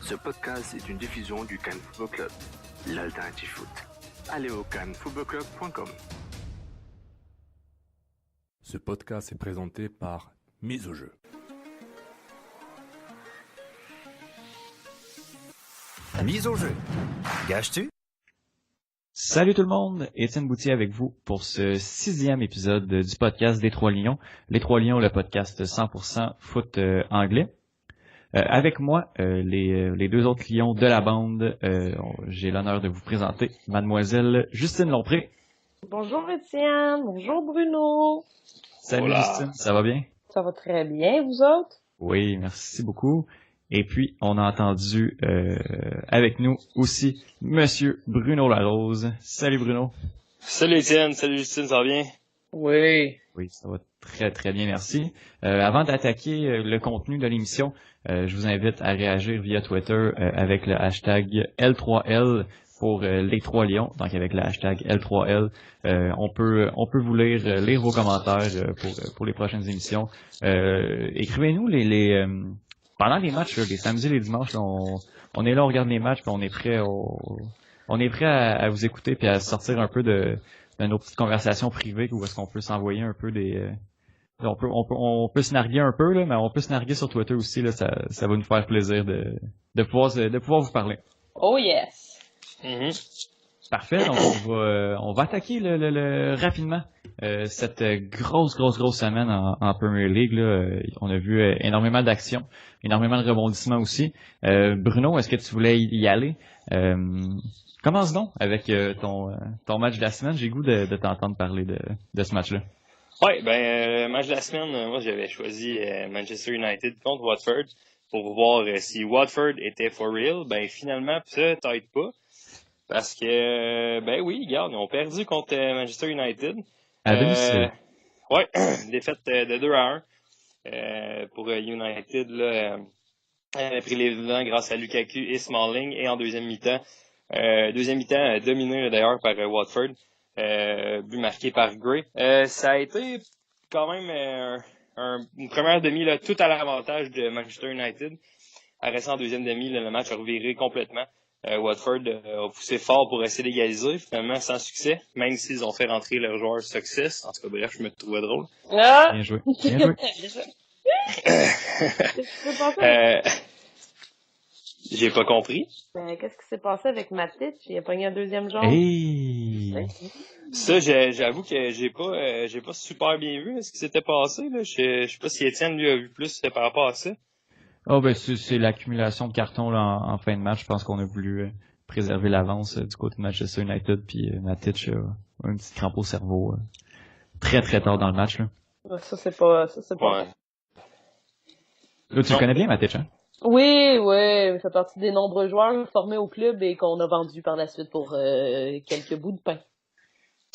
Ce podcast est une diffusion du Cannes Football Club, l'alternative foot. Allez au cannesfootballclub.com. Ce podcast est présenté par Mise au jeu. Mise au jeu. Gages-tu? Salut tout le monde, Étienne Boutier avec vous pour ce 6e épisode du podcast des Trois Lions. Les Trois Lions, le podcast 100% foot anglais. Avec moi, les deux autres lions de la bande, j'ai l'honneur de vous présenter Mademoiselle Justine Lompré. Bonjour Étienne, bonjour Bruno. Salut Hola. Justine, ça va bien? Ça va très bien, vous autres? Oui, merci beaucoup. Et puis, on a entendu avec nous aussi Monsieur Bruno Larose. Salut Bruno. Salut Étienne, salut Justine, ça va bien? Oui. Oui, ça va très très bien, merci. Avant d'attaquer le contenu de l'émission, je vous invite à réagir via Twitter avec le hashtag L3L pour les Trois Lions. Donc avec le hashtag L3L, on peut vous lire vos commentaires pour les prochaines émissions. Écrivez-nous pendant les matchs, là, les samedis et les dimanches, là, on est là, on regarde les matchs, puis on est prêt à vous écouter puis à sortir un peu de nos petites conversations privées où est-ce qu'on peut s'envoyer un peu des on peut se narguer un peu là, mais on peut se narguer sur Twitter aussi là, ça va nous faire plaisir de pouvoir vous parler. Oh yes. Parfait, donc on va attaquer rapidement cette grosse semaine en Premier League là. On a vu énormément d'actions, énormément de rebondissements aussi. Bruno, est-ce que tu voulais y aller? Commence donc avec ton match de la semaine. J'ai le goût de t'entendre parler de ce match-là. Ouais, match de la semaine, moi j'avais choisi Manchester United contre Watford pour voir si Watford était for real. Finalement, peut-être pas. Parce que, oui, regarde, ils ont perdu contre Manchester United. À domicile. Ouais, défaite de 2-1 pour United. Là, a pris les devants grâce à Lukaku et Smalling. Et en deuxième mi-temps, dominé d'ailleurs par Watford. But marqué par Gray. Ça a été quand même une première demi là, tout à l'avantage de Manchester United. À rester en deuxième demi, là, le match a reviré complètement. Watford a poussé fort pour essayer d'égaliser, finalement sans succès, même s'ils ont fait rentrer leur joueur Success. En tout cas, bref, je me trouvais drôle. Ah! Bien joué. Bien joué. Qu'est-ce qui s'est passé? J'ai pas compris. Qu'est-ce qui s'est passé avec Matic? Il a pogné un deuxième jaune. Hey! Ça, j'avoue que j'ai pas super bien vu ce qui s'était passé. Là. Je sais pas si Étienne lui a vu plus par rapport à ça. Oh c'est l'accumulation de cartons là, en fin de match. Je pense qu'on a voulu préserver l'avance du côté de Manchester United, puis Matic a un petit crampe au cerveau très tard dans le match. Là, Ça c'est pas. Ouais. là tu le connais bien, Matic, hein? Oui, il fait partie des nombreux joueurs formés au club et qu'on a vendus par la suite pour quelques bouts de pain.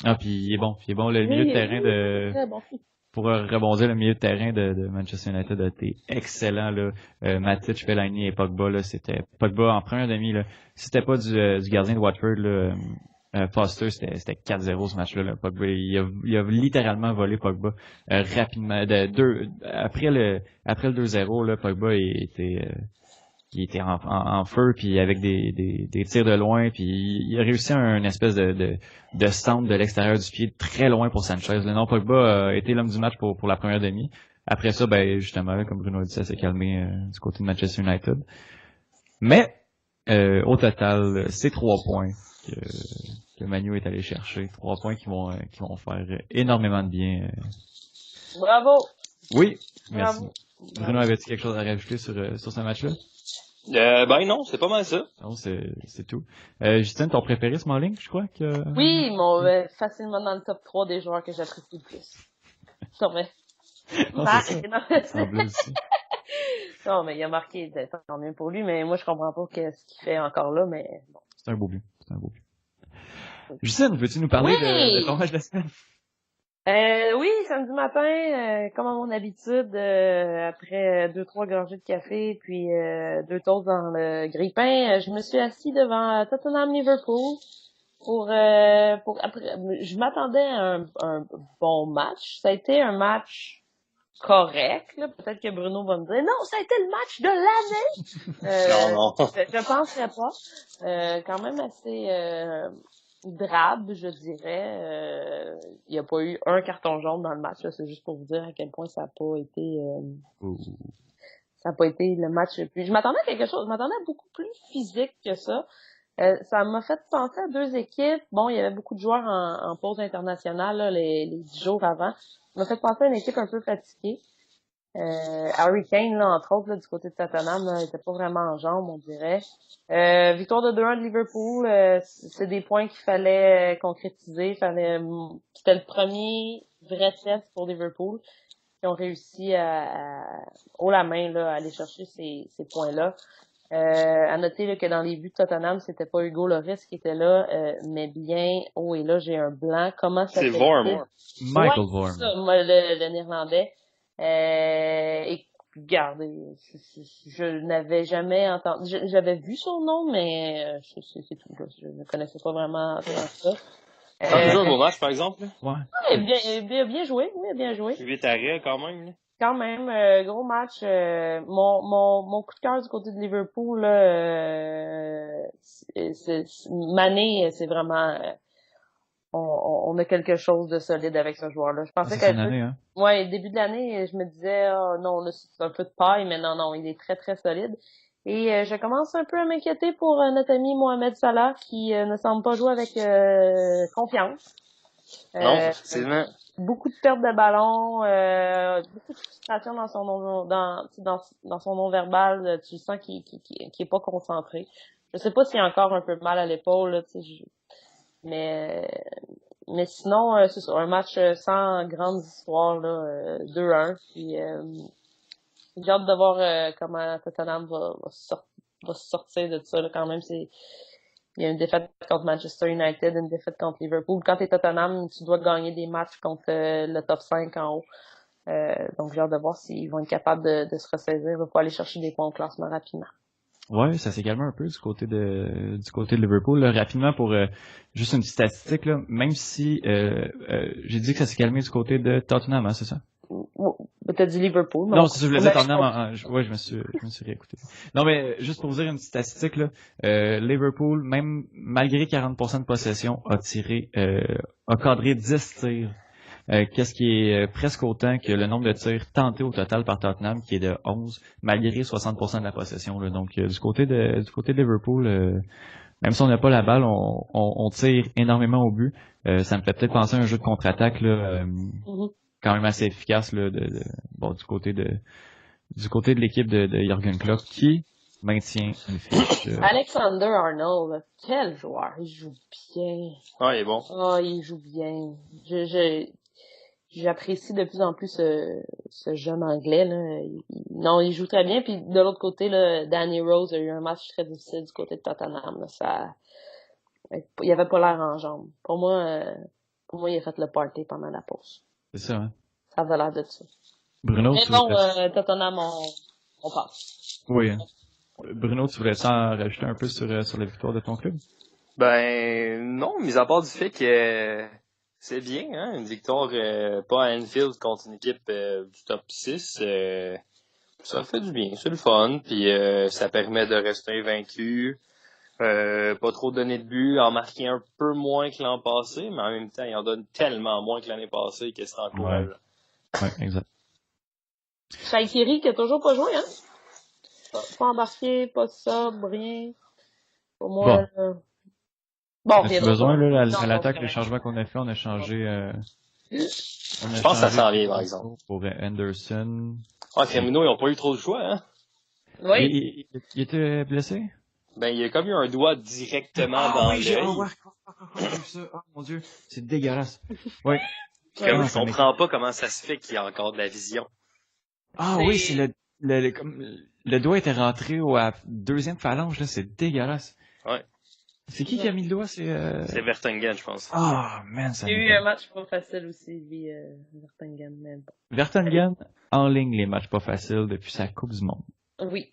Ah, puis il est bon. Le milieu de terrain Très bon. pour rebondir, le milieu de terrain de Manchester United a été excellent là. Matic, Fellaini et Pogba là, c'était Pogba en première demi là. Si c'était pas du gardien de Watford là, Foster, c'était 4-0 ce match-là. Là. Pogba, il a littéralement volé Pogba rapidement. Après le 2-0 là, Pogba il était en feu, puis avec des tirs de loin, puis il a réussi une espèce de centre de l'extérieur du pied très loin pour Sanchez. Le nom Pogba a été l'homme du match pour la première demi. Après ça, justement, comme Bruno a dit, ça s'est calmé du côté de Manchester United. Mais au total, c'est 3 points que Manu est allé chercher. 3 points qui vont faire énormément de bien. Bravo! Oui, merci. Bravo. Bruno, avait-tu quelque chose à rajouter sur ce match-là? Non, c'est pas mal ça. Non, c'est tout. Justine, ton préféré, Smalling, je crois que... Oui, facilement dans le top 3 des joueurs que j'apprécie le plus. Non, mais... Non, c'est ça. Ça semblait aussi. Non, mais il a marqué, tant mieux pour lui, mais moi, je comprends pas ce qu'il fait encore là, mais bon. C'est un beau but. Justine, veux-tu nous parler de ton match de la semaine? Oui, samedi matin, comme à mon habitude, après 2-3 gorgées de café, puis 2 toasts dans le grille-pain, je me suis assis devant Tottenham Liverpool pour après. Je m'attendais à un bon match. Ça a été un match correct. Là. Peut-être que Bruno va me dire non, ça a été le match de l'année. Non. Je penserais pas. Quand même assez drabe, je dirais. Il n'y a pas eu un carton jaune dans le match. Là. C'est juste pour vous dire à quel point ça n'a pas été. Ça n'a pas été le match le plus. Je m'attendais à quelque chose. Je m'attendais à beaucoup plus physique que ça. Ça m'a fait penser à deux équipes. Bon, il y avait beaucoup de joueurs en pause internationale là, les 10 jours avant. Ça m'a fait penser à une équipe un peu fatiguée. Harry Kane, là, entre autres, là, du côté de Tottenham, là, était pas vraiment en jambes, on dirait. Victoire de 2-1 de Liverpool, c'est des points qu'il fallait concrétiser. C'était le premier vrai test pour Liverpool. Qui ont réussi haut la main là, à aller chercher ces points-là. À noter là, que dans les buts de Tottenham, c'était pas Hugo Lloris qui était là, mais bien, et là, j'ai un blanc. Comment ça s'appelle? C'est Vorm. Michael Vorm. C'est ça, moi, le néerlandais. Et regardez, je n'avais jamais entendu. J'avais vu son nom, mais c'est tout. Là. Je ne connaissais pas vraiment ça. Ça a joué un beau match, par exemple. Là. Ouais. Bien joué, oui, bien joué. 8 arrêts, quand même. Là. Quand même, gros match. Mon coup de cœur du côté de Liverpool, là, Mané, c'est vraiment... on a quelque chose de solide avec ce joueur-là. Je pensais C'est une année, hein? Ouais, début de l'année, je me disais, oh, non, là, c'est un peu de paille, mais non, il est très, très solide. Et je commence un peu à m'inquiéter pour notre ami Mohamed Salah, qui ne semble pas jouer avec confiance. Non, effectivement. Beaucoup de pertes de ballon, beaucoup de frustration dans son non-verbal. Tu sens qu'il est pas concentré. Je sais pas s'il a encore un peu mal à l'épaule, là, mais sinon, c'est ça, un match sans grandes histoires, là, 2-1. Puis j'ai hâte de voir comment Tottenham va se sortir de ça. Là, quand même, il y a une défaite contre Manchester United, une défaite contre Liverpool. Quand t'es Tottenham, tu dois gagner des matchs contre le top 5 en haut. Donc j'ai hâte de voir s'ils vont être capables de se ressaisir pour aller chercher des points au classement rapidement. Ouais, ça s'est calmé un peu du côté de Liverpool. Là. Rapidement, pour juste une petite statistique, là, même si j'ai dit que ça s'est calmé du côté de Tottenham, hein, c'est ça? T'as dit Liverpool. Non, c'est ça, je voulais dire Tottenham. Ouais, je me suis réécouté. Non, mais juste pour vous dire une petite statistique, là, Liverpool, même malgré 40% de possession, a cadré 10 tirs. Qu'est-ce qui est presque autant que le nombre de tirs tentés au total par Tottenham, qui est de 11, malgré 60% de la possession. Là. Donc, du côté de Liverpool, même si on n'a pas la balle, on tire énormément au but. Ça me fait peut-être penser à un jeu de contre-attaque là, quand même assez efficace là, du côté de l'équipe de Jürgen Klopp, qui maintient une fiche. Alexander Arnold, là, quel joueur, il joue bien. Ah, il est bon. Ah, il joue bien. J'apprécie de plus en plus ce jeune anglais là. Il joue très bien. Puis de l'autre côté là, Danny Rose a eu un match très difficile du côté de Tottenham. Là. Il avait pas l'air en jambes. Pour moi, il a fait le party pendant la pause. C'est ça. Hein? Ça avait l'air de ça. Bruno, mais bon, Tottenham, on passe. Oui. Hein. Bruno, tu voulais en rajouter un peu sur la victoire de ton club? Ben non, mis à part du fait que c'est bien, hein, une victoire pas à Anfield contre une équipe du top 6. Ça fait du bien, c'est le fun, puis ça permet de rester vaincu, pas trop donner de but, en marquer un peu moins que l'an passé, mais en même temps, il en donne tellement moins que l'année passée que c'est encourageant. Ouais, exact. Shaqiri qui a toujours pas joué, hein? Pas embarqué, pas sobre, rien. Pour moi, bon, as-tu besoin, là, à l'attaque, les changements qu'on a fait, on a changé, je pense que ça s'en vient, par exemple. Pour Anderson. Ah, Firmino, ils ont pas eu trop de choix, hein? Oui. Il était blessé? Ben, il y a comme eu un doigt directement dans l'œil. Oh mon Dieu, c'est dégueulasse. Oui. Comme je comprends pas comment ça se fait qu'il y a encore de la vision. Ah oui, c'est le doigt était rentré à deuxième phalange, là, c'est dégueulasse. Ouais. C'est qui a mis le doigt? C'est Vertonghen, je pense. Ah, man, ça. Il y a eu un match pas facile aussi, lui, Vertonghen, même pas. Vertonghen en ligne les matchs pas faciles depuis sa Coupe du Monde. Oui.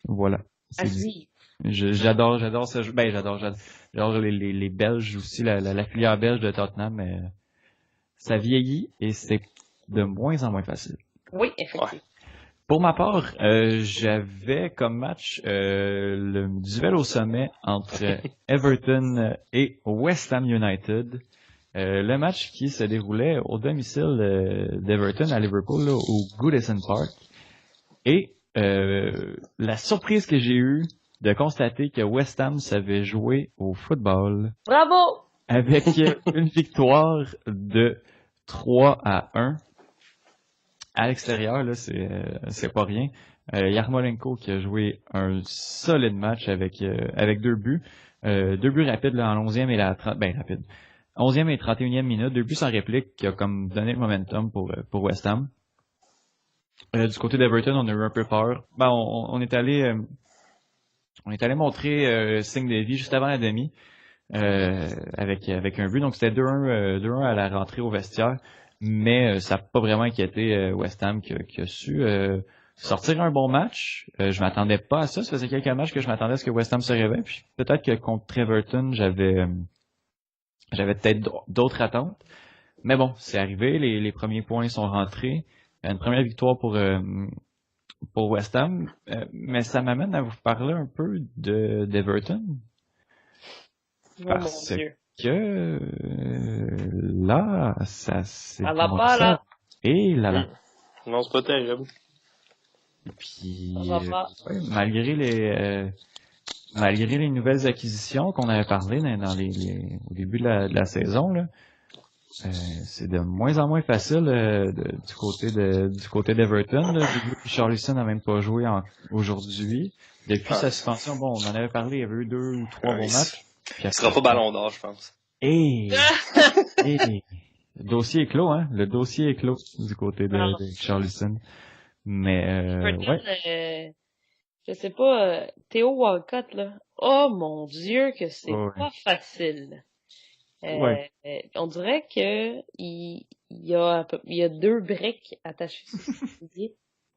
Voilà. J'adore ce jeu. Ben, j'adore les Belges aussi, la filière belge de Tottenham, mais ça vieillit et c'est de moins en moins facile. Oui, effectivement. Pour ma part, j'avais comme match le duel au sommet entre Everton et West Ham United. Le match qui se déroulait au domicile d'Everton à Liverpool, là, au Goodison Park. Et la surprise que j'ai eue de constater que West Ham savait jouer au football Bravo! avec une victoire de 3-1. À l'extérieur, là, c'est pas rien. Yarmolenko qui a joué un solide match avec 2 buts. 2 buts rapides là, en 11e et la 30, rapide. 11e et 31e minute, 2 buts sans réplique qui a comme donné le momentum pour West Ham. Du côté d'Everton, on a eu un peu peur. On est allé montrer signe de vie juste avant la demi avec un but. Donc c'était 2-1 à la rentrée au vestiaire. Mais ça n'a pas vraiment inquiété West Ham qui a su sortir un bon match. Je m'attendais pas à ça. Ça faisait quelques matchs que je m'attendais à ce que West Ham se réveille. Puis peut-être que contre Everton, j'avais peut-être d'autres attentes. Mais bon, c'est arrivé. Les premiers points sont rentrés. Une première victoire pour West Ham. Mais ça m'amène à vous parler un peu d'Everton. Parce que là, ça c'est ça va pas, là. Et là. Non, c'est pas terrible. Puis ça va pas. Ouais, malgré les nouvelles acquisitions qu'on avait parlé au début de la saison là, c'est de moins en moins facile du côté d'Everton. Charlison n'a même pas joué aujourd'hui. Depuis sa suspension, bon, on en avait parlé, il y avait eu 2 ou 3 bons matchs. Il sera pas ballon d'or, je pense. Le dossier est clos, hein. Le dossier est clos du côté de Charlison. Mais ouais. Je sais pas, Theo Walcott, là. Oh mon Dieu que c'est pas facile. On dirait que il y a 2 briques attachées sur ses pieds.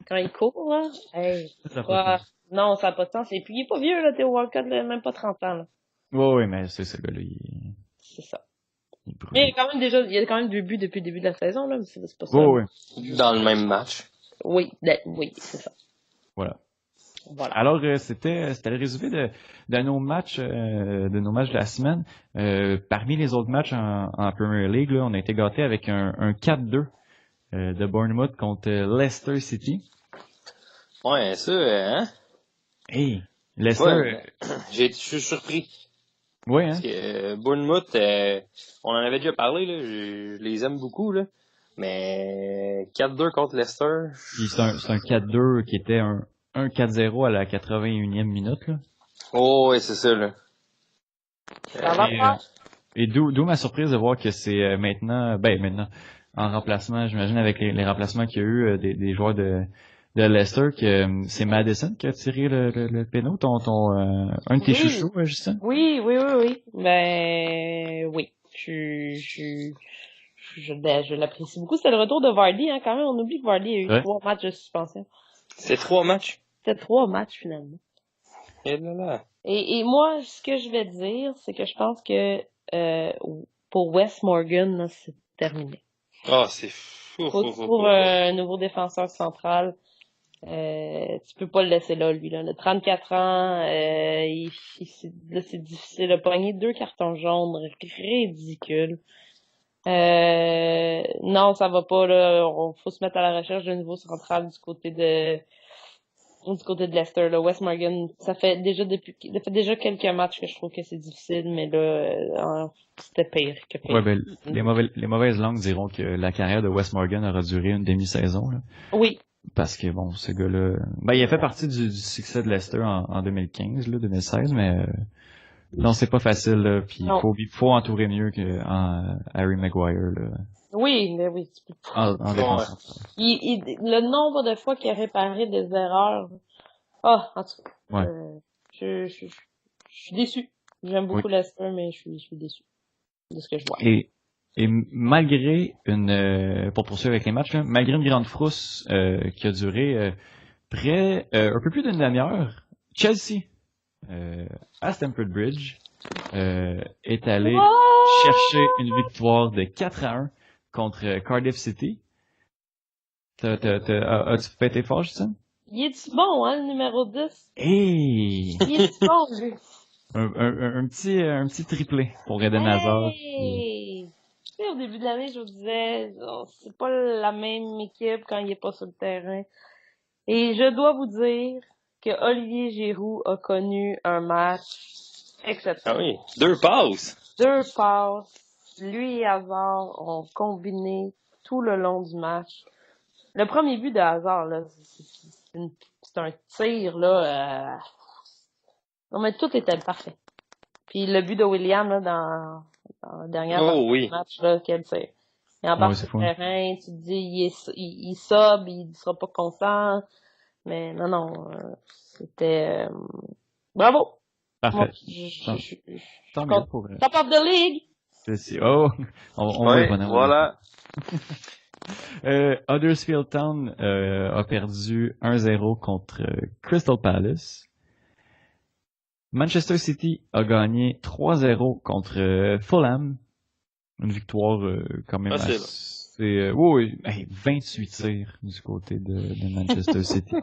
Quand il court, là. Non, ça n'a pas de sens. Et puis il est pas vieux, là, Theo Walcott, là, même pas 30 ans, là. Oui, mais c'est ce gars-là, c'est ça. Mais il y a quand même 2 buts depuis le début de la saison, là, mais c'est pas ça. Oui. Dans le même match. Oui, c'est ça. Voilà. Alors, c'était le résumé de nos matchs de la semaine. Parmi les autres matchs en Premier League, là, on a été gâtés avec un 4-2 de Bournemouth contre Leicester City. Ouais, ça, hein? Hey, Leicester. Ouais, je suis surpris. Oui, hein? Parce que Bournemouth, on en avait déjà parlé, là, je les aime beaucoup, là. Mais 4-2 contre Leicester. Puis c'est un 4-2 qui était un 4-0 à la 81e minute, là. Oh, ouais, c'est ça, là. Et d'où ma surprise de voir que c'est maintenant, en remplacement, j'imagine avec les remplacements qu'il y a eu des joueurs de Leicester, que c'est Maddison qui a tiré le péno, un de tes chouchous, Justin? Oui. Ben, oui. Je l'apprécie beaucoup. C'était le retour de Vardy, hein, quand même. On oublie que Vardy a eu 3 matchs de suspension. C'est 3 matchs? C'était 3 matchs, finalement. Et là. Et moi, ce que je vais dire, c'est que je pense que, pour Wes Morgan, là, c'est terminé. Ah, c'est fou. Faut trouver un nouveau défenseur central. Tu peux pas le laisser là, lui, là. Il a 34 ans, là, c'est difficile. Il a pogné 2 cartons jaunes, ridicule. Non, ça va pas, là. Faut se mettre à la recherche d'un nouveau central du côté de Leicester, là. Wes Morgan, ça fait déjà quelques matchs que je trouve que c'est difficile, mais là, c'était pire que pire. Ouais, les mauvaises langues diront que la carrière de Wes Morgan aura duré une demi-saison, là. Oui. Parce que bon, ce gars-là, il a fait partie du succès de Leicester en 2015, là, 2016, mais non, c'est pas facile, là. Puis faut entourer mieux que Harry Maguire, là. Oui, mais oui, tu peux pas. En défense centrale. Le nombre de fois qu'il a réparé des erreurs. En tout cas. Ouais. Je suis déçu. J'aime beaucoup Leicester, mais je suis déçu de ce que je vois. Et malgré pour poursuivre avec les matchs, là, malgré une grande frousse qui a duré un peu plus d'une demi-heure, Chelsea à Stamford Bridge est allé chercher une victoire de 4-1 contre Cardiff City. As-tu pété fort, Justin? Il est-tu bon, hein, le numéro 10? Hey! Il est-tu bon, lui? Un petit triplé pour Eden Hazard. Hey! Tu sais, au début de l'année, je vous disais, genre, c'est pas la même équipe quand il est pas sur le terrain. Et je dois vous dire que Olivier Giroud a connu un match Ah exceptionnel. oui, 2 passes. 2 passes. Lui et Hazard ont combiné tout le long du match. Le premier but de Hazard, là, c'est un tir, là. Non, mais tout était parfait. Puis le but de William, là, dans la dernière partie Oui. du match, là, quel tir. Il embarque sur le terrain, tu te dis, il sobe, il sera pas constant. Mais non, c'était... bravo! Parfait. Moi, je Tant mieux pour... top of the league! Oh! On Ouais, va voilà. Huddersfield Town a perdu 1-0 contre Crystal Palace. Manchester City a gagné 3-0 contre Fulham. Une victoire quand même assez... oui, 28 tirs du côté de Manchester City.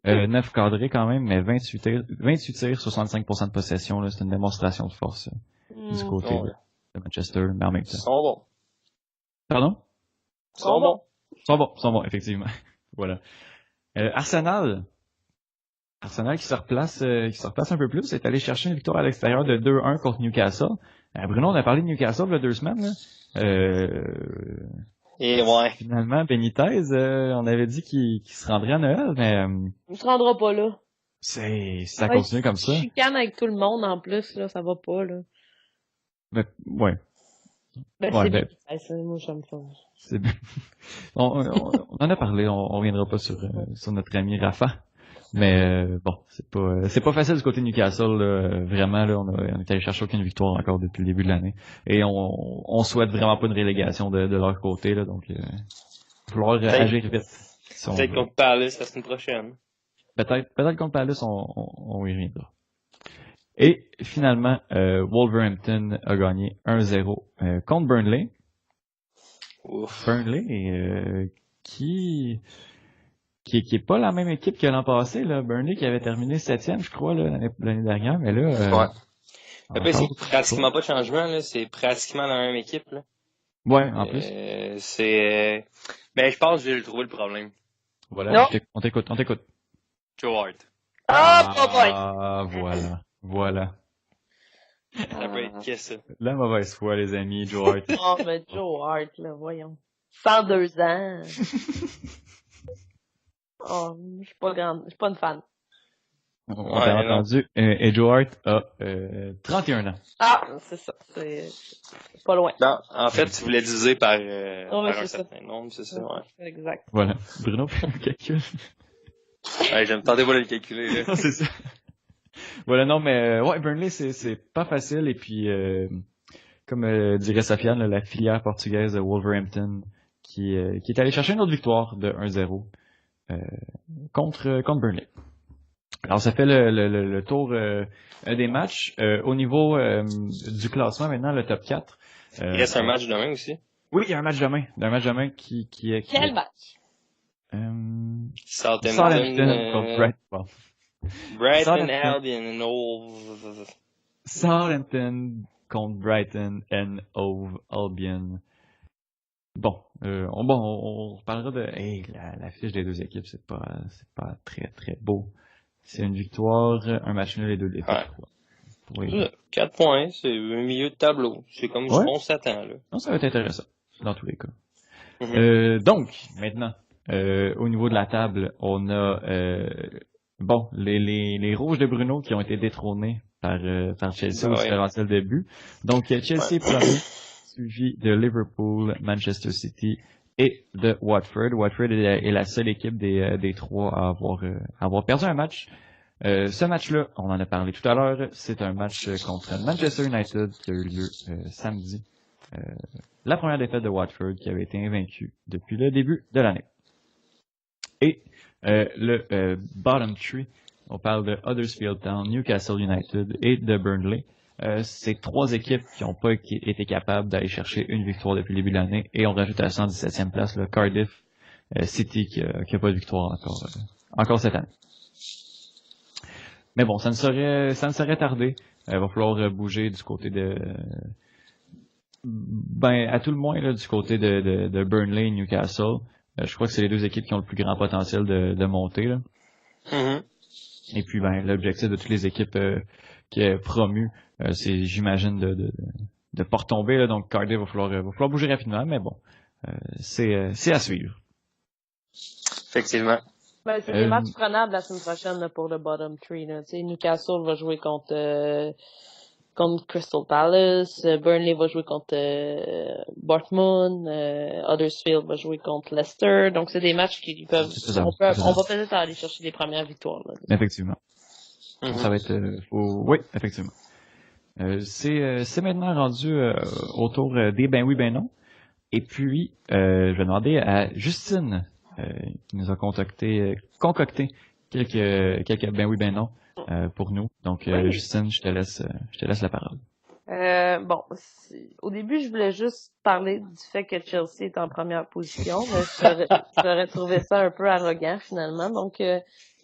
9 cadrés quand même, mais 28 tirs, 65% de possession. Là, c'est une démonstration de force du côté de Manchester, mais en même temps. Ils sont bons. Pardon? Ils sont bons. Ils sont bons, effectivement. Voilà. Arsenal qui se replace un peu plus, est allé chercher une victoire à l'extérieur de 2-1 contre Newcastle. Bruno, on a parlé de Newcastle il y a 2 semaines. Là. Et ouais. Finalement, Benitez, on avait dit qu'il se rendrait à Noël, mais Il se rendra pas là. ça continue comme ça. Je chicane avec tout le monde en plus, là, ça va pas, là. Mais, ouais. Ben, Ouais, c'est ben, bien. Ça, moi, j'aime ça. C'est bien. On en a parlé, on reviendra pas sur notre ami Rafa. Mais bon, c'est pas facile du côté de Newcastle, là. Vraiment là, on est allé chercher aucune victoire encore depuis le début de l'année et on souhaite vraiment pas une relégation de leur côté là, donc il va falloir agir vite. Si Peut-être contre Palace la semaine prochaine. Peut-être contre Palace on y reviendra. Et finalement, Wolverhampton a gagné 1-0 contre Burnley. Ouf. Burnley qui est pas la même équipe que l'an passé, là. Burnley qui avait terminé 7e, je crois, là, l'année dernière, mais là... ouais. Après, c'est pratiquement pas de changement, là. C'est pratiquement la même équipe, là. Ouais, en plus. Ben, je pense que j'ai trouvé le problème. Voilà, on t'écoute. Joe Hart. Ah, voilà. Ça peut être qu'est-ce ça? La mauvaise foi, les amis, Joe Hart. Oh, mais Joe Hart, là, voyons. 102 ans. Oh, je suis pas une fan. On t'a entendu. Et Joe Hart a 31 ans. Ah, c'est ça. C'est pas loin. Non, en fait, tu voulais diviser par un certain nombre, c'est ça, ouais. Exact. Voilà. Bruno, calcul. Ouais, je me tentais pas de le calculer, là. Non, c'est ça. Voilà, non, mais ouais, Burnley, c'est pas facile. Et puis, comme dirait Sofiane, la filière portugaise de Wolverhampton, qui est allée chercher une autre victoire de 1-0 contre Burnley. Alors, ça fait le tour des matchs. Au niveau du classement, maintenant, le top 4. Il reste un match demain aussi. Oui, il y a un match demain. Un match demain qui est... Quel match? Southampton contre Brighton. Brighton, Albion, Southampton contre Brighton and Hove Albion. Bon, on reparlera de la fiche des deux équipes, c'est pas très très beau. C'est une victoire, un match nul et 2 défaites. Ouais. 4 points, c'est le milieu de tableau. C'est comme ce qu'on s'attend là. Non, ça va être intéressant dans tous les cas. Mm-hmm. Donc, maintenant, au niveau de la table, on a les rouges de Bruno qui ont été détrônés par Chelsea au différentiel de but. Donc Chelsea est premier, suivi de Liverpool, Manchester City et de Watford. Watford est la seule équipe des trois à avoir perdu un match. Ce match-là, on en a parlé tout à l'heure, c'est un match contre Manchester United qui a eu lieu samedi. La première défaite de Watford qui avait été invaincue depuis le début de l'année. Et le bottom three, on parle de Huddersfield Town, Newcastle United et de Burnley. C'est 3 équipes qui n'ont pas été capables d'aller chercher une victoire depuis le début de l'année. Et on rajoute à la 117e place le Cardiff, City qui a pas de victoire encore cette année. Mais bon, ça ne serait tardé. Il va falloir bouger du côté à tout le moins là, du côté de Burnley et Newcastle. Je crois que c'est les deux équipes qui ont le plus grand potentiel de monter là. Mm-hmm. Et puis l'objectif de toutes les équipes qui est promues, c'est j'imagine de pas retomber là. Donc Cardiff va falloir bouger rapidement, mais bon, c'est à suivre. Effectivement. Ben, c'est des matchs prenables la semaine prochaine là, pour le bottom three. Là. Newcastle va jouer contre Crystal Palace, Burnley va jouer contre Bournemouth, Huddersfield va jouer contre Leicester. Donc c'est des matchs qui peuvent. On va peut-être aller chercher les premières victoires. Là. Effectivement. Mm-hmm. Ça va être. Oui, effectivement. C'est maintenant rendu autour des ben oui ben non. Et puis je vais demander à Justine qui nous a concocté quelques ben oui ben non pour nous. Donc oui. Justine, je te laisse la parole. Bon, au début, je voulais juste parler du fait que Chelsea est en première position, mais j'aurais trouvé ça un peu arrogant finalement. Donc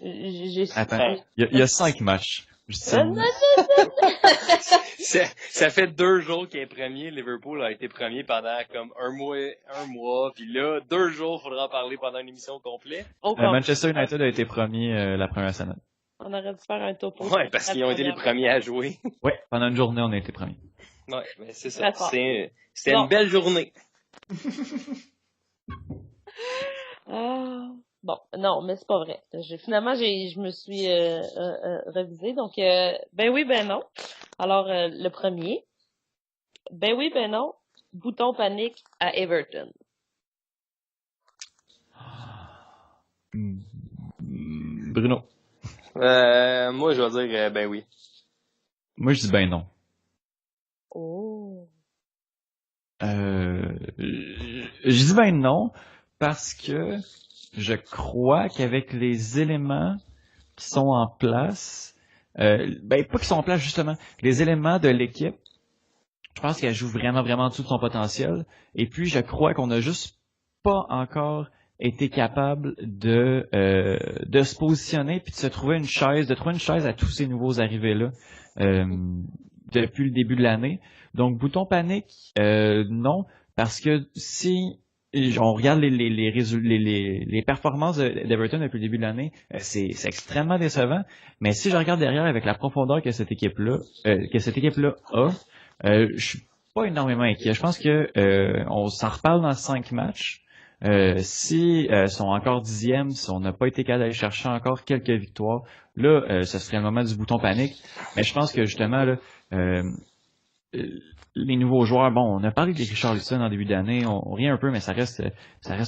j'ai. Attends, il y a 5 matchs. Justine. Ça fait 2 jours qu'il est premier. Liverpool a été premier pendant comme un mois. Puis là, 2 jours, il faudra en parler pendant une émission complète. Manchester United a été premier la première semaine. On aurait dû faire un topo. Ouais, parce qu'ils ont été les premiers à jouer. Ouais, pendant une journée, on a été premiers. Ouais, mais c'est ça. C'était une belle journée. Bon, non, mais c'est pas vrai. Finalement, je me suis révisée. Donc, ben oui, ben non. Alors, le premier. Ben oui, ben non. Bouton panique à Everton. Bruno. Moi, je vais dire ben oui. Moi, je dis ben non. Oh. Je dis ben non parce que je crois qu'avec les éléments qui sont en place, pas qui sont en place justement, les éléments de l'équipe, je pense qu'elle joue vraiment en dessous de son potentiel. Et puis, je crois qu'on n'a juste pas encore été capable de se positionner puis de se trouver une chaise, à tous ces nouveaux arrivés-là depuis le début de l'année. Donc, bouton panique, non, parce que si on regarde les performances d'Everton depuis le début de l'année, c'est extrêmement décevant. Mais si je regarde derrière avec la profondeur que cette équipe-là a, je suis pas énormément inquiet. Je pense que on s'en reparle dans 5 matchs. Si sont encore 10e, si on n'a pas été capable d'aller chercher encore quelques victoires, là, ce serait le moment du bouton panique. Mais je pense que justement, là, les nouveaux joueurs, bon, on a parlé de Richarlison en début d'année, on rit un peu, mais ça reste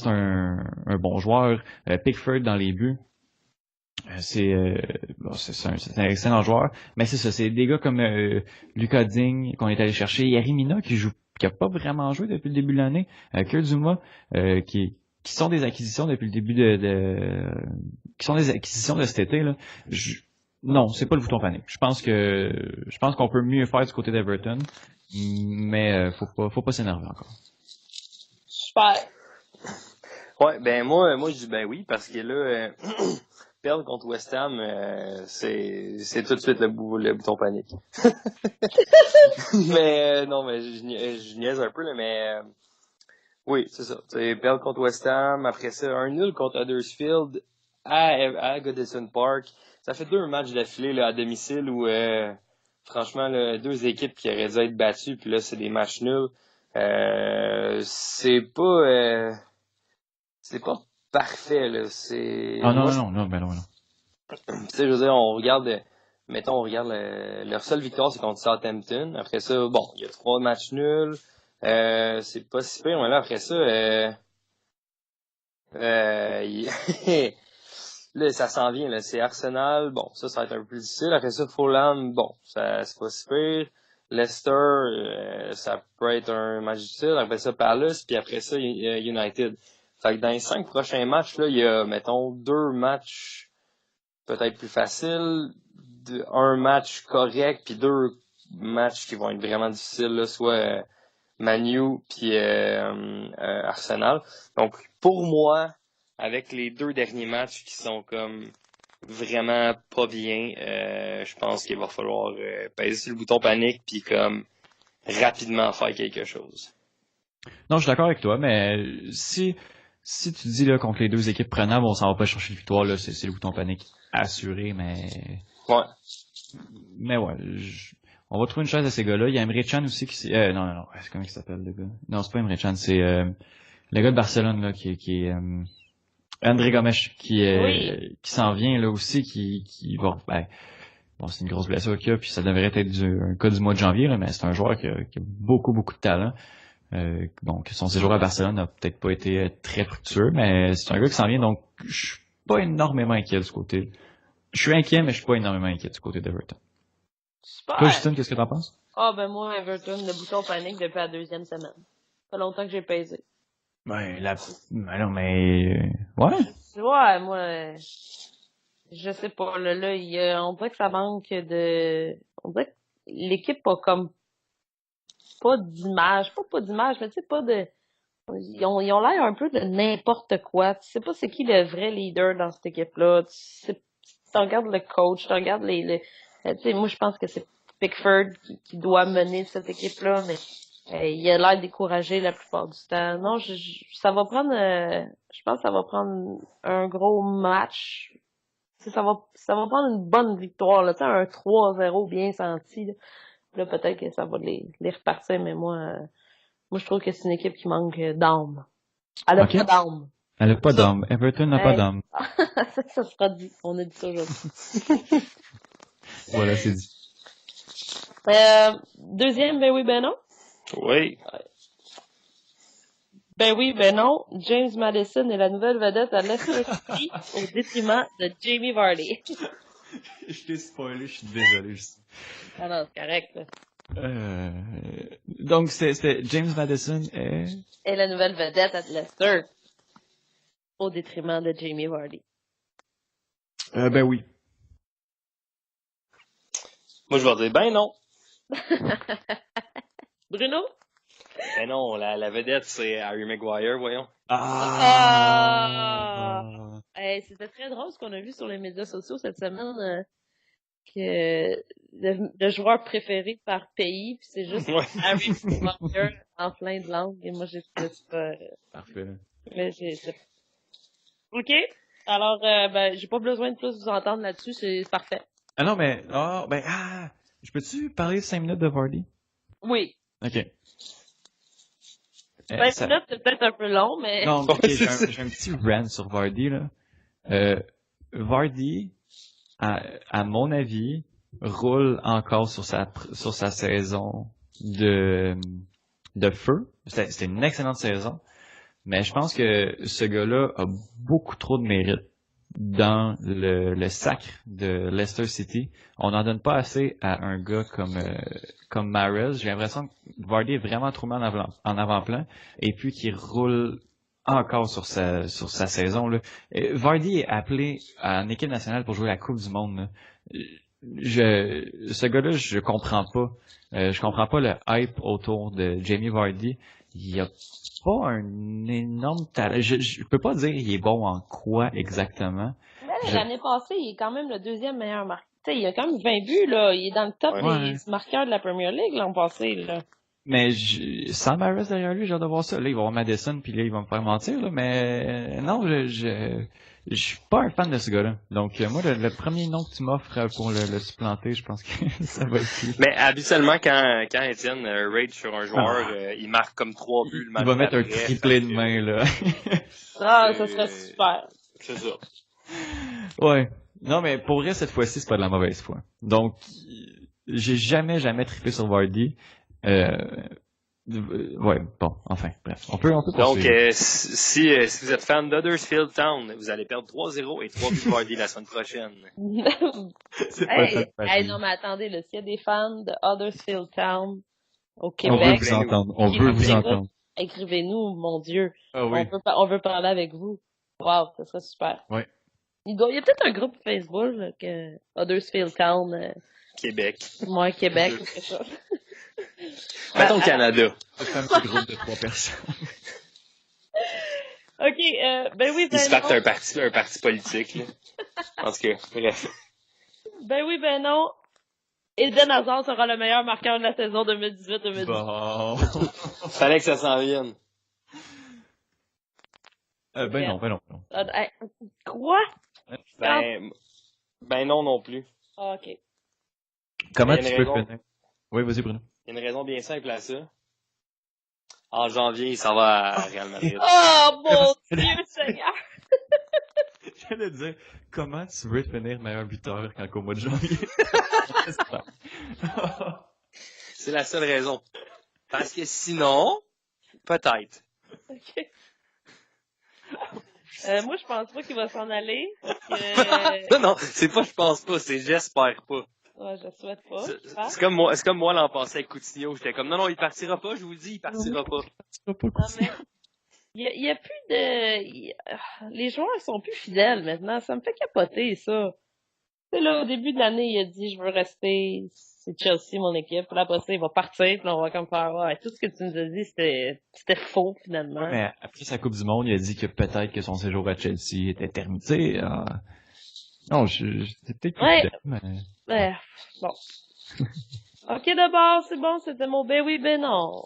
un bon joueur. Pickford dans les buts. C'est un excellent joueur. Mais c'est ça, c'est des gars comme Lucas Digne qu'on est allé chercher, Yerry Mina qui a pas vraiment joué depuis le début de l'année, Kurt Zouma qui sont des acquisitions depuis le début qui sont des acquisitions de cet été là. Non, c'est pas le bouton panique. Je pense qu'on peut mieux faire du côté d'Everton, mais faut pas s'énerver encore. Super. Ouais, ben moi je dis ben oui parce que là perdre contre West Ham c'est tout de suite le bouton panique. Mais non, mais je niaise un peu là, mais oui, c'est ça. T'sais, perdre contre West Ham, après ça un nul contre Huddersfield à Goodison Park. Ça fait 2 matchs d'affilée là, à domicile où franchement là, 2 équipes qui auraient dû être battues, puis là c'est des matchs nuls. C'est pas parfait là. C'est. Ah non. Tu sais, je veux dire, on regarde leur seule victoire c'est contre Southampton. Après ça, bon, il y a 3 matchs nuls. C'est pas si pire, mais là après ça, là, ça s'en vient, là. C'est Arsenal. Bon, ça va être un peu plus difficile. Après ça, Fulham. Bon, ça, c'est pas si pire. Leicester, ça peut être un match difficile. Après ça, Palace. Puis après ça, United. Fait que dans les 5 prochains matchs, là, il y a, mettons, 2 matchs peut-être plus faciles. Un match correct, puis 2 matchs qui vont être vraiment difficiles, là. Soit Man U puis Arsenal. Donc, pour moi, avec les 2 derniers matchs qui sont comme vraiment pas bien, je pense qu'il va falloir peser sur le bouton panique puis comme rapidement faire quelque chose. Non, je suis d'accord avec toi, mais si tu dis là contre les 2 équipes prenables, on s'en va pas chercher une victoire, là, c'est le bouton panique assuré, mais Ouais. ouais, on va trouver une chaise à ces gars-là. Il y a Emre Can aussi qui non, c'est comment il s'appelle le gars? Non, c'est pas Emre Can, c'est le gars de Barcelone là qui est André Gomes qui s'en vient là aussi qui va bon, c'est une grosse blessure qu'il a, puis ça devrait être un cas du mois de janvier, là, mais c'est un joueur qui a beaucoup de talent. Donc son séjour à Barcelone n'a peut-être pas été très fructueux, mais c'est un gars qui s'en vient, donc je suis pas énormément inquiet de ce côté. Je suis inquiet, mais je suis pas énormément inquiet du côté d'Everton. Super! Toi, Justine, qu'est-ce que t'en penses? Ben moi, Everton, le bouton panique depuis la 2e semaine. Ça fait longtemps que j'ai pesé. Ouais, non, mais ouais. Ouais, moi, je sais pas, là, on dirait que ça manque on dirait que l'équipe a comme pas d'image, pas d'image, mais tu sais, ils ont l'air un peu de n'importe quoi. Tu sais pas c'est qui le vrai leader dans cette équipe-là. Tu regardes le coach, tu regardes tu sais, moi, je pense que c'est Pickford qui doit mener cette équipe-là, mais il a l'air découragé la plupart du temps. Non, ça va prendre, je pense que ça va prendre un gros match. Tu sais, ça va prendre une bonne victoire, là, tu sais, un 3-0 bien senti, là. Là, peut-être que ça va les repartir, mais moi, je trouve que c'est une équipe qui manque d'âme. Elle a pas d'âme. Elle a pas d'âme. Everton n'a pas d'âme. Ça sera dit. On a dit ça aujourd'hui. Voilà, c'est dit. Deuxième, ben oui, ben non. Oui. Ben oui, ben non. James Maddison est la nouvelle vedette à Leicester City au détriment de Jamie Vardy. Je t'ai spoilé, je suis désolé. Ah non, c'est correct, là. Donc, c'était James Maddison est la nouvelle vedette à Leicester au détriment de Jamie Vardy. Ben oui. Moi, je vais dire, ben non. Bruno? Ben non, la vedette, c'est Harry Maguire, voyons. Hey, c'était très drôle ce qu'on a vu sur les médias sociaux cette semaine, que le joueur préféré par pays, puis c'est juste Harry Maguire en plein de langue, et moi j'ai trouvé ça... Parfait. Mais OK. Alors, ben, j'ai pas besoin de plus vous entendre là-dessus, c'est parfait. Ah non, mais... je peux-tu parler 5 minutes de Vardy? Oui. OK. 5 minutes, c'est peut-être un peu long, mais... Non, OK, j'ai un petit rant sur Vardy, là. Vardy, à mon avis, roule encore sur sa saison de feu. C'était une excellente saison. Mais je pense que ce gars-là a beaucoup trop de mérite dans le sacre de Leicester City. On n'en donne pas assez à un gars comme Mahrez. J'ai l'impression que Vardy est vraiment trop mal en avant-plan et puis qu'il roule encore sur sa saison, là. Vardy est appelé en équipe nationale pour jouer la Coupe du Monde, là. Ce gars-là, je comprends pas. Je comprends pas le hype autour de Jamie Vardy. Il a pas un énorme talent. Je peux pas dire il est bon en quoi exactement. Mais l'année passée, il est quand même le 2e meilleur marqueur. Tu sais, il a quand même 20 buts, là. Il est dans le top des marqueurs de la Premier League l'an passé, là. Mais sans Mahrez derrière lui, j'ai hâte de voir ça. Là, il va avoir Maddison, puis là, il va me faire mentir, là. Mais non, je suis pas un fan de ce gars-là. Donc, moi, le premier nom que tu m'offres pour le supplanter, je pense que ça va être lui. Mais habituellement, quand Étienne rage sur un joueur, il marque comme 3 buts le match. Il va mettre un triplé de main, là. Ça serait super. C'est ça. Ouais. Non, mais pour vrai, cette fois-ci, c'est pas de la mauvaise foi. Donc, j'ai jamais triplé sur Vardy. Ouais, bon, enfin, bref. On peut Donc, si vous êtes fan d'Huddersfield Town, vous allez perdre 3-0 et 3 buts de Vardy la semaine prochaine. Non, mais attendez, là, s'il y a des fans de Huddersfield Town au Québec... On veut vous entendre. On veut vous entendre. Écrivez-nous, mon Dieu. Ah oui. On veut parler avec vous. Wow, ça serait super. Ouais. Il y a peut-être un groupe Facebook, là, que Huddersfield Town... Québec. Moi, Québec, ou quelque chose. Mettons Canada. C'est un petit groupe de 3 personnes. OK, ben oui, Ils se ben partent non. un parti politique, là. En tout cas, bref. Ben oui, ben non. Eden Hazard sera le meilleur marqueur de la saison 2018-2019. Bon. Fallait que ça s'en vienne. Ben non. Quoi? Ben non plus. Ah, OK. Comment Il y a tu une peux raison. finir? Oui, vas-y, Bruno. Il y a une raison bien simple à ça. En janvier, il s'en va à Real Madrid. Oh, mon Dieu, Seigneur! J'allais dire, comment tu veux finir meilleur buteur quand au mois de janvier? C'est la seule raison. Parce que sinon, peut-être. OK. Moi, je pense pas qu'il va s'en aller. Parce que... Non, c'est pas je pense pas, c'est j'espère pas. Ouais, je souhaite pas. C'est comme moi l'an passé avec Coutinho, j'étais comme non, il partira pas, je vous le dis, il partira pas. Non, mais il y a plus de... Les joueurs sont plus fidèles maintenant. Ça me fait capoter, ça. Tu sais, là, au début de l'année, il a dit, je veux rester, c'est Chelsea, mon équipe. Puis là, après ça, il va partir, puis là, on va comme faire, ouais, tout ce que tu nous as dit, c'était faux, finalement. Mais après sa Coupe du Monde, il a dit que peut-être que son séjour à Chelsea était terminé. Tu sais, non, c'est peut-être plus fidèle, mais... Bon. OK, d'abord, c'est bon, c'était mon ben oui, ben non.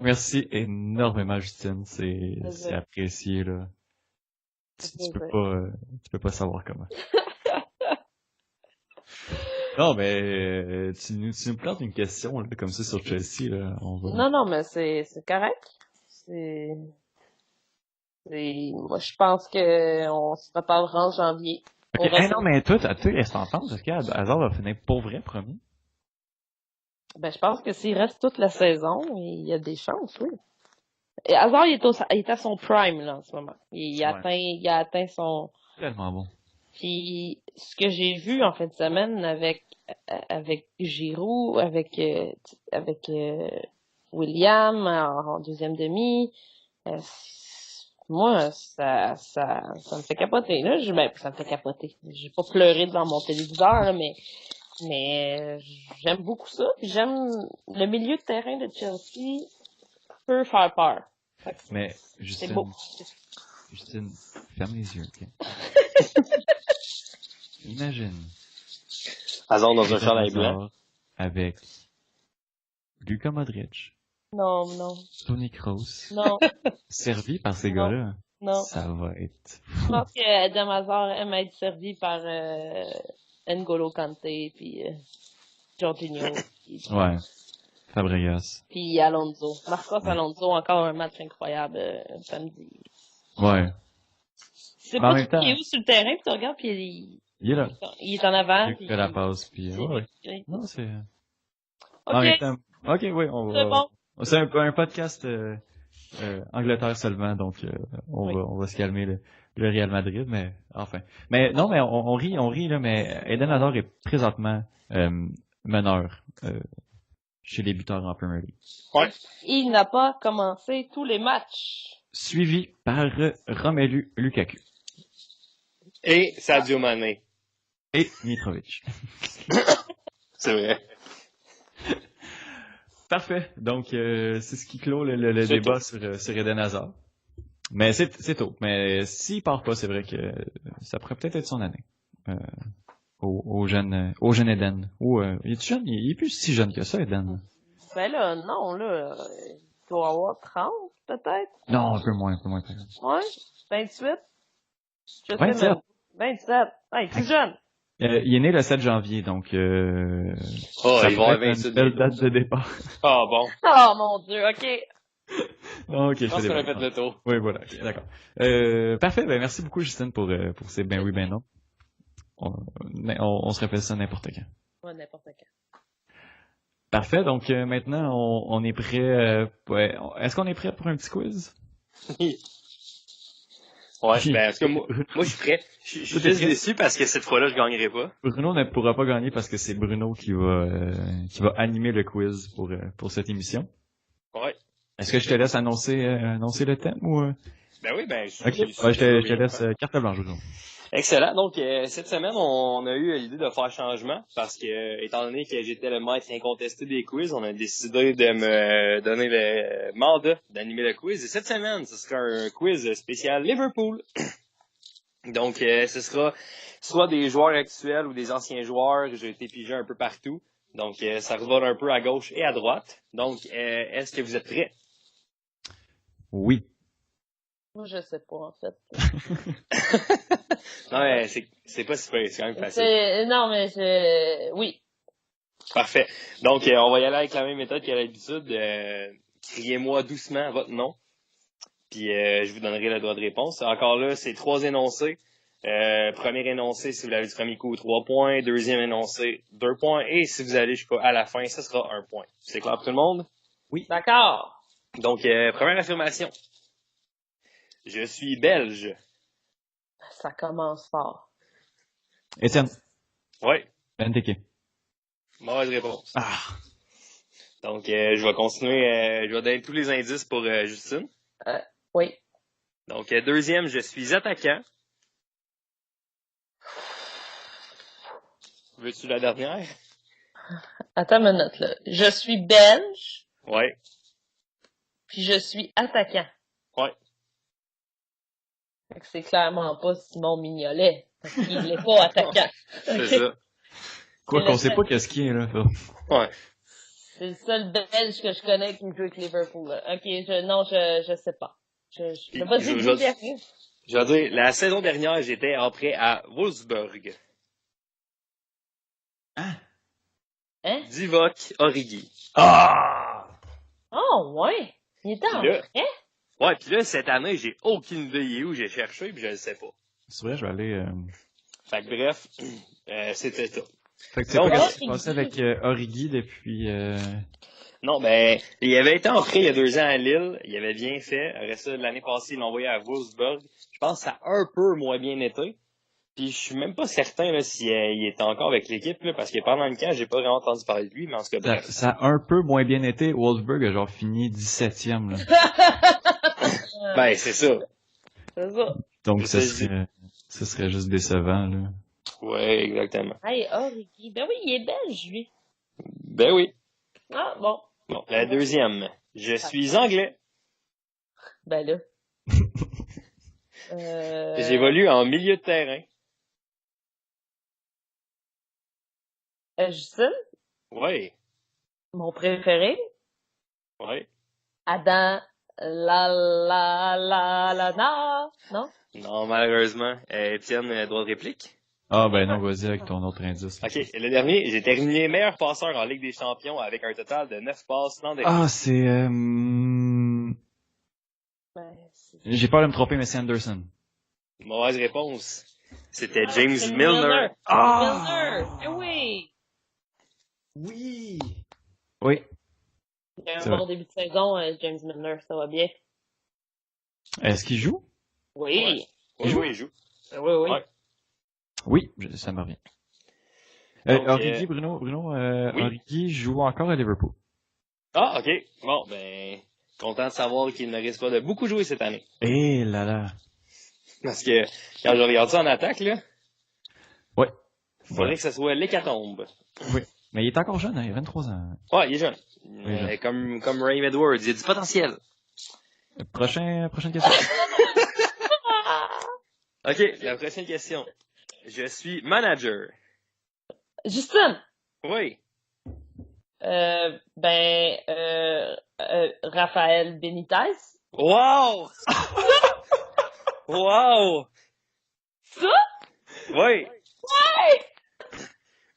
Merci énormément, Justine. C'est apprécié, là. Tu peux pas savoir comment. Non, mais tu nous plantes une question là, comme ça sur Chelsea, là. Non, mais c'est correct. Moi, je pense que on se reparlera en janvier. Okay. Non, mais toi, est-ce t'entendre? Est-ce qu'Hazard va finir pour vrai premier? Ben, je pense que s'il reste toute la saison, il y a des chances, oui. Et Hazard, il est à son prime, là, en ce moment. Il a atteint son... Tellement bon. Puis, ce que j'ai vu en fin de semaine avec Giroud, avec William en deuxième demi, moi, ça me fait capoter, là. Ça me fait capoter. J'ai pas pleuré devant mon téléviseur, là, mais j'aime beaucoup ça. Puis j'aime le milieu de terrain de Chelsea peut faire peur. Mais, c'est beau. Justine, ferme les yeux, ok? Imagine. Hazard dans un chandail blanc. Avec Luka Modric. Non. Toni Kroos. Non. Servi par ces gars-là. Non. Ça va être... Je pense que Eden Hazard aime être servi par N'Golo Kanté puis Jorginho. Ouais. Fabregas. Puis Alonso. Marcos Alonso, encore un match incroyable samedi. Ouais. C'est pas qui est où sur le terrain, puis tu regardes, puis il est là. Il est en avant. Il fait la passe, puis... ouais. Non, c'est... OK. OK, oui, on va... C'est bon. C'est un podcast Angleterre seulement, donc on va se calmer le Real Madrid, mais enfin. Mais non, mais on rit là, mais Eden Hazard est présentement meneur chez les buteurs en Premier League. Ouais. Il n'a pas commencé tous les matchs. Suivi par Romelu Lukaku. Et Sadio Mané. Et Mitrovic. C'est vrai. Parfait. Donc, c'est ce qui clôt le débat sur Eden Hazard. Mais c'est tôt. Mais s'il part pas, c'est vrai que ça pourrait peut-être être son année. Au jeune Eden. Il est jeune? Il est plus si jeune que ça, Eden. Ben là, non, là. Il doit avoir 30, peut-être. Non, un peu moins. Ouais? 28? Je sais 27. même. 27. Ah, il est plus jeune. Il est né le 7 janvier, donc ça il va va être une belle date de départ. Ah bon. Oh mon Dieu, OK. Ok, Je pense qu'on a fait le tour. Oui, voilà, okay, d'accord. Parfait, ben merci beaucoup Justine pour ces ben oui, ben non. On se rappelle ça n'importe quand. Ouais, n'importe quand. Parfait, donc maintenant on est prêt. Est-ce qu'on est prêt pour un petit quiz? Ouais, ben, parce que moi je suis prêt. Je suis juste déçu parce que cette fois-là, je gagnerai pas. Bruno ne pourra pas gagner parce que c'est Bruno qui va animer le quiz pour cette émission. Ouais. Est-ce que je te laisse annoncer le thème ou? Ben oui, ben, Ok, je te laisse carte blanche, Bruno. Excellent. Donc, cette semaine, on a eu l'idée de faire changement parce que, étant donné que j'étais le maître incontesté des quiz, on a décidé de me donner le mandat d'animer le quiz. Et cette semaine, ce sera un quiz spécial Liverpool. Donc, ce sera soit des joueurs actuels ou des anciens joueurs. J'ai été pigé un peu partout. Donc, ça revole un peu à gauche et à droite. Donc, est-ce que vous êtes prêts? Oui. Moi, je sais pas, en fait. Non, mais c'est pas super, c'est quand même facile. Non, mais oui. Parfait. Donc, on va y aller avec la même méthode qu'à l'habitude. Criez-moi doucement votre nom. Puis, je vous donnerai le droit de réponse. Encore là, c'est 3 énoncés. Premier énoncé, si vous l'avez du premier coup, 3 points. Deuxième énoncé, 2 points. Et si vous allez jusqu'à la fin, ce sera 1 point. C'est clair pour tout le monde? Oui. D'accord. Donc, première affirmation. Je suis belge. Ça commence fort. Étienne. Oui. Benteke. Mauvaise réponse. Ah. Donc, je vais continuer. Je vais donner tous les indices pour Justine. Oui. Donc, deuxième, je suis attaquant. Veux-tu la dernière? Attends une minute, là. Je suis belge, Oui. puis je suis attaquant. Oui. Fait que c'est clairement pas Simon Mignolet. Parce qu'il n'est pas attaquant. C'est Ok? ça. Quoi C'est qu'on le sait fait- pas qu'est-ce qu'il est, là. Ouais. C'est le seul belge que je connais qui joue avec Liverpool. Là. Ok, je sais pas. Je vas-y, Je- dis je- dernier. Je veux dire, la saison dernière, j'étais en prêt à Wolfsburg. Hein? Divock Origi. Ah! Oh, ouais. Il était en Puis là- prêt? Ouais, puis là, cette année, j'ai aucune idée il est où j'ai cherché, puis je le sais pas. C'est vrai, je vais aller... Fait que bref, c'était ça. Fait que tu sais Donc, pas qu'est-ce qui se Origi. passait avec Origi depuis... Non, ben, il avait été en prêt il y a 2 ans à Lille. Il avait bien fait. Après ça, l'année passée, il l'a envoyé à Wolfsburg. Je pense que ça a un peu moins bien été. Puis je suis même pas certain là s'il il était encore avec l'équipe, là, parce que pendant le camp, j'ai pas vraiment entendu parler de lui, mais en tout cas, bref. Ça a un peu moins bien été. Wolfsburg a genre fini 17e, là. Ben, c'est ça. C'est ça. Donc C'est ce serait juste décevant, là. Ouais, exactement. Hey, Origi. Ben oui, il est belge, lui. Ben oui. Ah, bon. Bon, la deuxième. Je suis anglais. Ben là. J'évolue en milieu de terrain. Justine, Ouais. mon préféré. Ouais. Adam la. Non? Non, malheureusement. Étienne, droit de réplique. Ah ben non, vas-y avec ton autre indice. OK. Le dernier, j'ai terminé meilleur passeur en Ligue des Champions avec un total de 9 passes l'an dernier. Ah, c'est... Ben, J'ai peur de me tromper, mais c'est Anderson. Mauvaise réponse. C'était Ah, James c'est Milner. Milner. Eh oui. Oui! Oui. Il a C'est un vrai. bon début de saison, James Milner, ça va bien. Est-ce qu'il joue? Oui. Ouais. Oui, il joue. Oui, oui. Ouais. Oui, ça me revient. Donc, Origi, Bruno, oui. Origi joue encore à Liverpool. Ah, OK. Bon, ben, content de savoir qu'il ne risque pas de beaucoup jouer cette année. Eh là là. Parce que quand je regarde ça en attaque, là, Ouais. il faudrait Voilà. que ça soit l'hécatombe. Oui. Mais il est encore jeune, hein, il a 23 ans. Ouais, il est jeune. est jeune. Comme Ray Edwards, il a du potentiel. Prochaine question. OK, la prochaine question. Je suis manager. Justine, Oui. Raphaël Benitez. Wow! Wow! Ça? Oui. Ouais!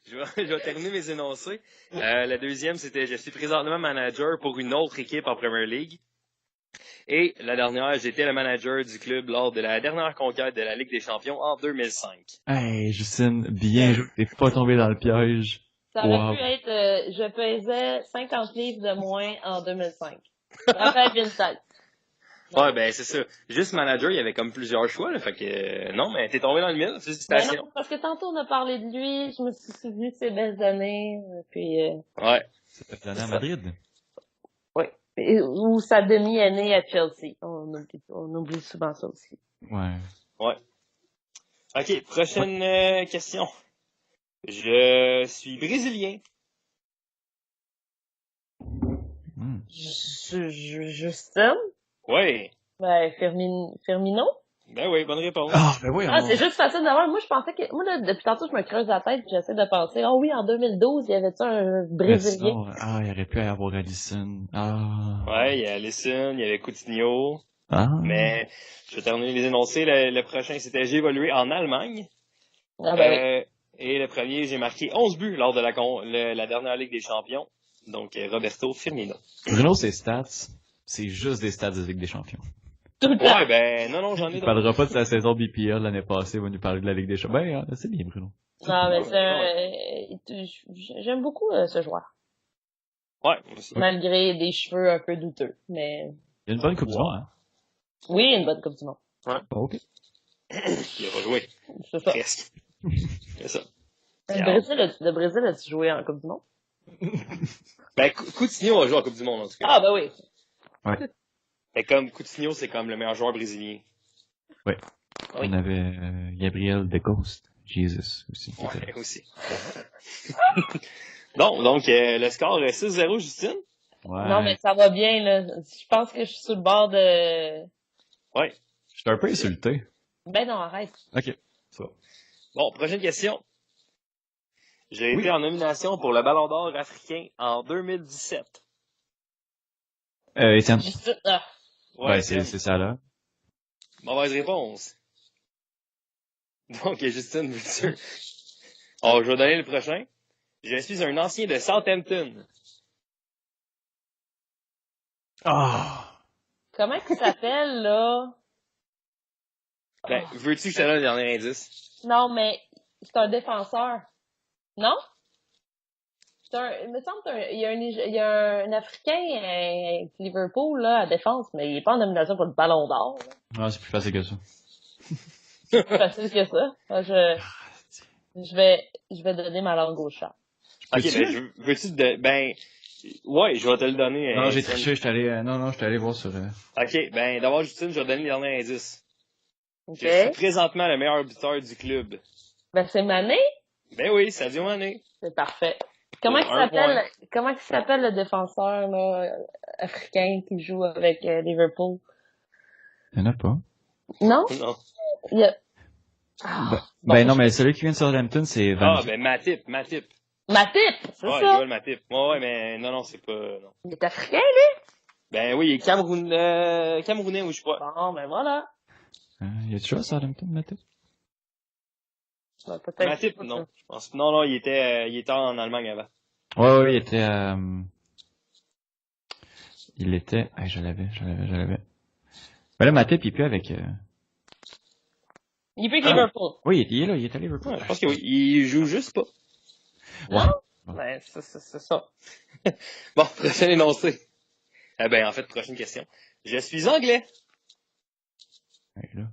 Je vais terminer mes énoncés. La deuxième, c'était je suis présentement manager pour une autre équipe en Premier League. Et la dernière, j'étais le manager du club lors de la dernière conquête de la Ligue des Champions en 2005. Hey, Justine, bien joué. T'es pas tombé dans le piège. Ça aurait Wow. pu être, je pesais 50 livres de moins en 2005. Raphaël Benitez. Ouais, ben c'est ça. Juste manager, il y avait comme plusieurs choix, là, fait que non, mais t'es tombé dans le mille, Ben félicitations. non, parce que tantôt on a parlé de lui, je me suis souvenu de ses belles années, puis Ouais. Ça t'a donné à Madrid. ou sa demi-année à Chelsea. On oublie souvent ça aussi. Ouais. Ouais. OK, prochaine question. Je suis brésilien. Justin? Oui. Ben, Firmino? Ben oui, bonne réponse. Ben oui, Ah, c'est juste facile d'avoir. Moi, je pensais que, moi, là, depuis tantôt, je me creuse la tête et j'essaie de penser, oh oui, en 2012, il y avait-tu un Brésilien? Il aurait pu y avoir Alisson. Ouais, il y a Alisson, il y avait Coutinho. Mais, je vais terminer les énoncés. Le prochain, c'était j'ai évolué en Allemagne. Ah, ben oui. Et le premier, j'ai marqué 11 buts lors de la dernière Ligue des Champions. Donc, Roberto Firmino. Bruno, ses stats, c'est juste des stats de Ligue des Champions. Tout le temps. Ouais, ben, non, j'en ai Il parlera pas de sa saison BPL l'année passée, il va nous parler de la Ligue des Champions. Ben, c'est bien, Bruno. Non, mais j'aime beaucoup ce joueur. Ouais, moi aussi. Malgré des cheveux un peu douteux. Mais, Il y a une bonne coupe du monde, hein? oui, une bonne Coupe du Monde. OK. Il a pas joué. C'est ça. Presque. C'est ça. Le Brésil a-tu joué en Coupe du Monde? Ben, Coutinho a joué en Coupe du Monde, en tout cas. Ah, ben oui. Mais comme Coutinho, c'est comme le meilleur joueur brésilien. Oui. On avait Gabriel De Ghost. Jesus aussi. Ouais, aussi. Non, donc, le score est 6-0, Justine. Ouais. Non, mais ça va bien, là. Je pense que je suis sur le bord de... Ouais. Je suis un peu insulté. Ben non, arrête. OK. Ça va. Bon, prochaine question. J'ai été en nomination pour le Ballon d'Or africain en 2017. Étienne. Juste... Ah. Ouais, c'est ça, là. Mauvaise réponse. Donc, Justine, veux-tu? Alors, je vais donner le prochain. Je suis un ancien de Southampton. Comment il s'appelle, là? Ben, veux-tu que je te donne le dernier indice? Non, mais c'est un défenseur. Non? Il me semble qu'il y a un Africain avec Liverpool, là, à défense, mais il est pas en nomination pour le Ballon d'Or. Non, c'est plus facile que ça. C'est plus facile que ça. Moi, je vais donner ma langue au chat. Ok, ben, veux-tu ouais, je vais te le donner. Non, j'ai triché, je suis allé voir sur... Ok, ben, d'abord, Justine, je vais te donner le dernier indice. OK? Je suis présentement le meilleur buteur du club. Ben, c'est Mané? Ben oui, Sadio Mané. C'est parfait. Comment il s'appelle le défenseur, là, africain qui joue avec Liverpool? Il y en a pas. Non? Non. Il y a... Ben non, mais celui qui vient de Southampton, c'est Van Ben Matip. Matip, c'est Ouais, ça? Joël Matip. Ouais, mais non, c'est pas, non. Il est africain, lui? Ben oui, il est Camerounais ou je crois. Bon, ben voilà. Il y a toujours à Southampton, Matip? Ben, peut-être. Matip, non. Je pense, non, il était en Allemagne avant. Ouais, il était je l'avais. Ben là, Matip, il est plus avec... Il est plus que Liverpool. Oui, il est là, il est à Liverpool. Ouais, je pense que oui. Il joue juste pas. Non? Ben, c'est ça. Bon, prochain énoncé. En fait, prochaine question. Je suis anglais. Ouais, là.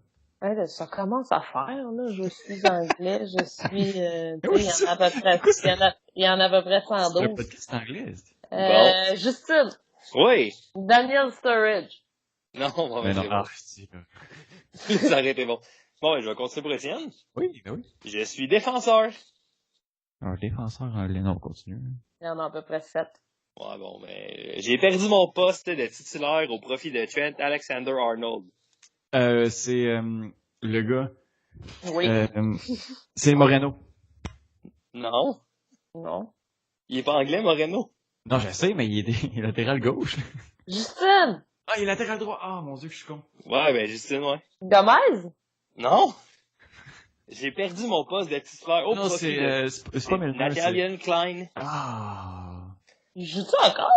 Ouais, là, ça commence à faire, là. Je suis anglais, je suis, il y en a à peu près, il y en a à peu près C'est un 112. podcast anglais. Bon. Justine. Oui. Daniel Sturridge. Non, Mais non, Ça aurait été bon. Bon, je vais continuer pour Étienne. Oui, ben oui. Je suis défenseur. Un défenseur anglais, non, on continue. Il y en a à peu près 7. Ouais, bon, j'ai perdu mon poste de titulaire au profit de Trent Alexander-Arnold. C'est le gars. Oui. C'est Moreno. Non. Non. Il est pas anglais, Moreno. Non, je sais, mais il est latéral gauche. Justine. Ah, il est latéral droit. Ah, mon Dieu, que je suis con. Ouais, ben Justine, ouais. Gomez. Non. J'ai perdu mon poste de titulaire au Non, profit c'est pas Milner. Nathaniel Klein. Il joue-tu encore,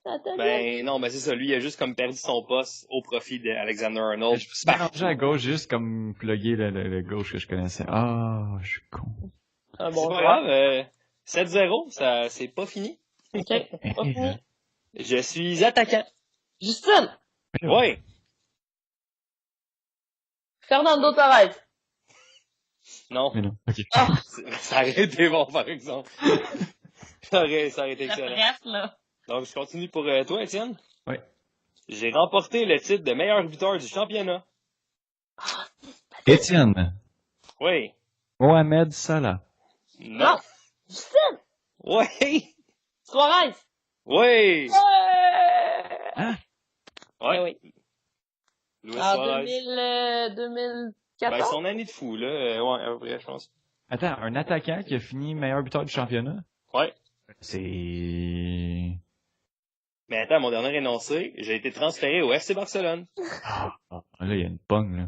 là, Nathaniel? Non, c'est ça. Lui, il a juste comme perdu son poste au profit d'Alexander-Arnold. Je me suis mélangé à gauche juste comme plugger le gauche que je connaissais. Ah, je suis con. Un C'est bon pas joueur. grave. 7-0, ça, c'est pas fini. OK. Pas fini. Je suis attaquant. Justine. Ouais. Fernando Torres. Non. Mais non, ok. Ça aurait été bon, par exemple. ça aurait été La excellent. presse, là. Donc, je continue pour toi, Étienne. Oui. J'ai remporté le titre de meilleur buteur du championnat. Étienne. Oui. Mohamed Salah. Non. Justin! Ouais. Suarez! Ouais. Ouais! Hein? Ouais. Oui. Luis En Suarez. 2014? Ben, son année de fou, là. Ouais, à peu près, je pense. Attends, un attaquant qui a fini meilleur buteur du championnat? Ouais. C'est... Mais attends, mon dernier énoncé, j'ai été transféré au FC Barcelone. Ah, là, il y a une pogne, là.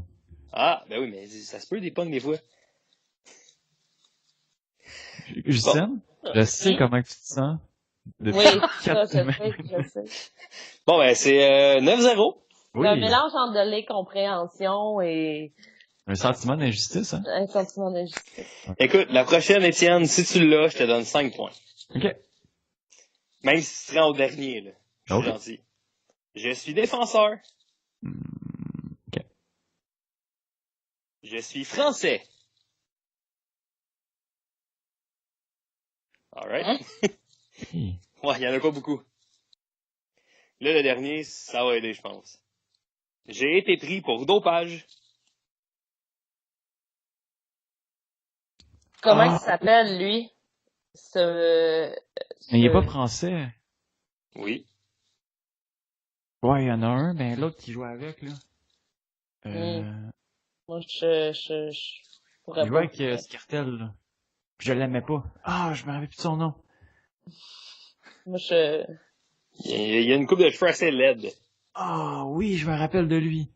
Ah, ben oui, mais ça se peut des pognes des fois. Justine, je sais comment tu te sens. Depuis Oui, ça, 4 je semaines. sais. Bon, ben, c'est 9-0. Oui, Un mélange entre de l'incompréhension et un sentiment d'injustice, hein? un sentiment d'injustice. Écoute, la prochaine, Étienne, si tu l'as, je te donne 5 points. OK. Même si tu te rends au dernier, là. Je suis Ok. gentil. Je suis défenseur. OK. Je suis français. Alright. Hein? Ouais, il y en a pas beaucoup. Là, le dernier, ça va aider, je pense. J'ai été pris pour dopage. Comment Ah. il s'appelle, lui? Mais il est pas français. Oui. Ouais, il y en a un, ben l'autre qui joue avec, là. Moi, je pourrais Il jouait pas. avec Scartel, là. Puis je l'aimais pas. Ah, je me rappelle plus de son nom. Moi, Il y a une coupe de cheveux assez laide. Ah, oui, je me rappelle de lui.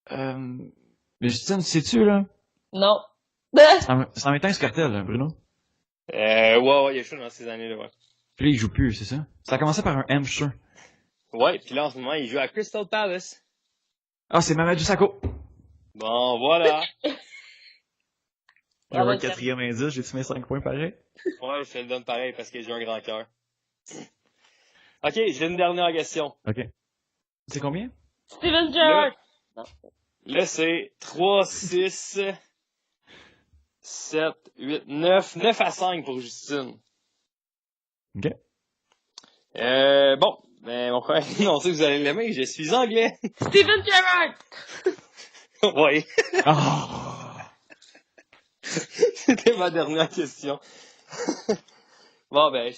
Mais Justine, sais-tu, là? non. Ça m'éteint Scartel, là, Bruno. Ouais, il est chaud dans ces années-là, ouais. Puis là, il joue plus, c'est ça? Ça a commencé par un M, je suis sûr. Ouais, puis là, en ce moment, il joue à Crystal Palace. Ah, c'est Mamadou Sakho. Bon, voilà. J'ai un quatrième indice, j'ai-tu mes 5 points pareil? Ouais, je te le donne pareil parce que j'ai un grand cœur. Ok, j'ai une dernière question. OK. C'est combien? Steven Gerrard! Là, c'est 3, 6, 7, 8, 9. 9 à 5 pour Justine. OK. Bon, ben, mon frère, on sait que vous allez l'aimer, je suis anglais. Steven Gerrard! Ouais. Ah! C'était ma dernière question. Bon, ben,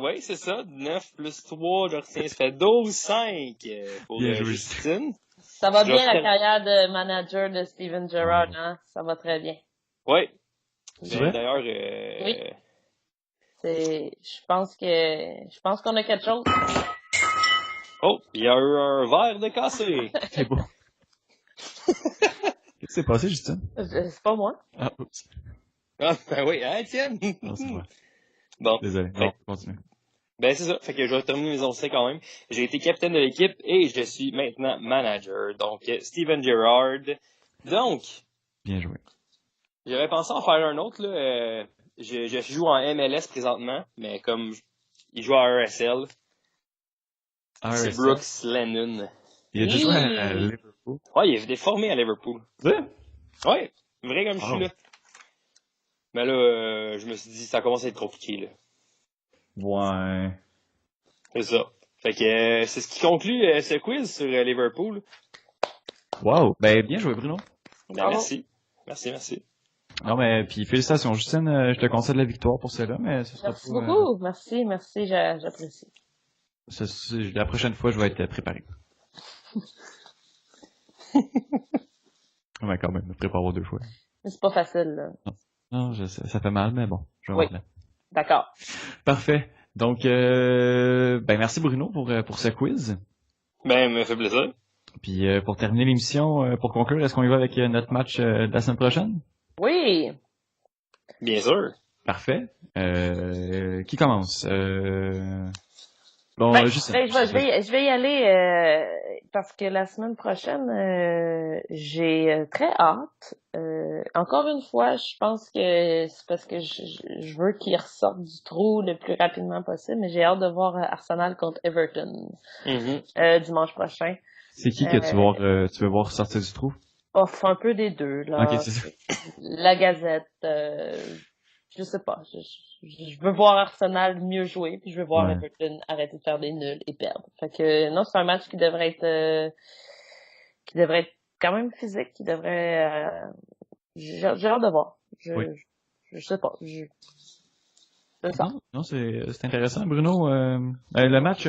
ouais, c'est ça. 9 plus 3, je retiens, ça fait 12, 5 pour Bien joué, Justine. Ça va Je bien la retiens- carrière de manager de Steven Gerrard, hein? Ça va très bien. Ouais. C'est Ben, vrai? d'ailleurs, Oui. Je pense qu'on a quelque chose. Oh, il y a eu un verre de cassé. C'est beau. Qu'est-ce qui s'est passé, Justine? C'est pas moi. Ah, oups. Ah, ben oui, hein, Étienne? Non, c'est moi. Bon. Désolé. Non, continue. Ben, c'est ça. Fait que je vais terminer mes onces quand même. J'ai été capitaine de l'équipe et je suis maintenant manager. Donc, Steven Gerrard. Donc, Bien joué. j'avais pensé en faire un autre, là. Je joue en MLS présentement, mais comme il joue à RSL, c'est Brooks Lennon. Il a déjà joué à Liverpool. Ouais, il est formé à Liverpool. Ouais? Ouais, vrai comme je suis Wow. là. Mais là, je me suis dit, ça commence à être compliqué, là. Ouais. C'est ça. Fait que c'est ce qui conclut ce quiz sur Liverpool. Wow. Ben, bien joué, Bruno. Ben, Bravo. merci. Merci. Non, mais, puis félicitations, Justine. Je te concède la victoire pour cela, mais ce sera Merci pas, beaucoup. Merci, j'apprécie. la prochaine fois, je vais être préparé. Ouais, quand même, me préparer 2 fois. Mais c'est pas facile, là. Non, je sais, ça fait mal, mais bon, je vais Oui. voir là. D'accord. Parfait. Donc, ben merci Bruno pour ce quiz. Ben, me fait plaisir. Puis pour terminer l'émission, pour conclure, est-ce qu'on y va avec notre match de la semaine prochaine? Oui. Bien sûr. Parfait. Qui commence? Bon, juste. Je vais y aller parce que la semaine prochaine, j'ai très hâte. Encore une fois, je pense que c'est parce que je veux qu'ils ressortent du trou le plus rapidement possible, mais j'ai hâte de voir Arsenal contre Everton dimanche prochain. C'est qui que tu veux voir sortir du trou? Off, un peu des deux, là. Ok, c'est ça. La Gazette, je sais pas. Je veux voir Arsenal mieux jouer, puis je veux voir Everton arrêter de faire des nuls et perdre. Fait que non, c'est un match qui devrait être quand même physique, qui devrait j'ai hâte de voir. Oui. Je sais pas. C'est ça. Non, c'est intéressant. Bruno, le match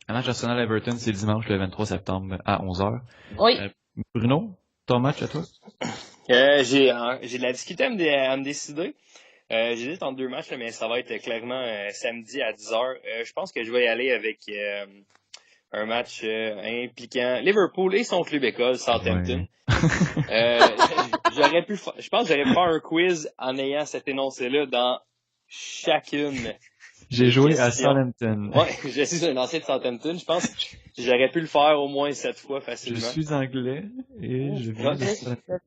Arsenal-Everton, c'est dimanche le 23 septembre à 11h. Oui. Bruno, ton match à toi? J'ai de la difficulté à me décider. J'hésite entre deux matchs, là, mais ça va être clairement samedi à 10h. Je pense que je vais y aller avec un match impliquant Liverpool et son club école, Southampton. Ouais. Je pense que j'aurais pu faire un quiz en ayant cet énoncé-là dans chacune. J'ai joué à questions. Southampton. Ouais, je suis un ancien de Southampton. Je pense que j'aurais pu le faire au moins 7 fois Je facilement. suis anglais et je viens de Southampton.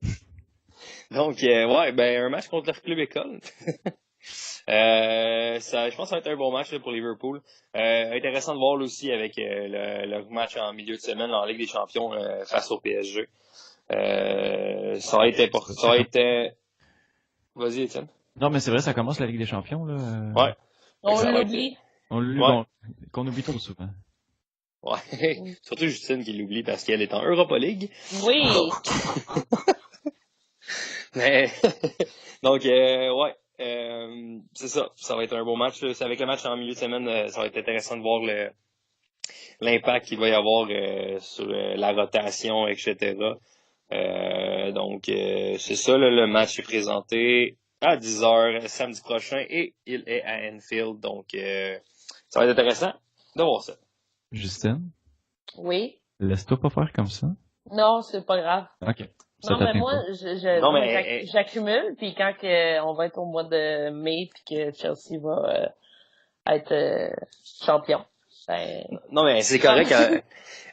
Donc, un match contre leur club école. Je pense que ça va être un bon match là, pour Liverpool. Intéressant de voir là, aussi avec le match en milieu de semaine en Ligue des Champions face au PSG. Ça va être important. Ça va être. Vas-y, Étienne. Non, mais c'est vrai, ça commence la Ligue des Champions, là. Ouais. On Ça va l'oublie. On l'oublie, Ouais. bon, qu'on oublie trop souvent. Ouais. Surtout Justine qui l'oublie parce qu'elle est en Europa League. Oui. Mais donc c'est ça. Ça va être un beau match. Là. C'est avec le match en milieu de semaine, ça va être intéressant de voir l'impact qu'il va y avoir sur la rotation, etc. C'est ça, là, le match est présenté à 10h samedi prochain et il est à Anfield. Donc ça va être intéressant de voir ça. Justine, Oui. laisse-toi pas faire comme ça. Non, c'est pas grave. Ok. Ça Non, mais t'atteint moi, pas. Non, mais- j'accumule, puis quand on va être au mois de mai, puis que Chelsea va être champion, ben... Non, mais c'est correct.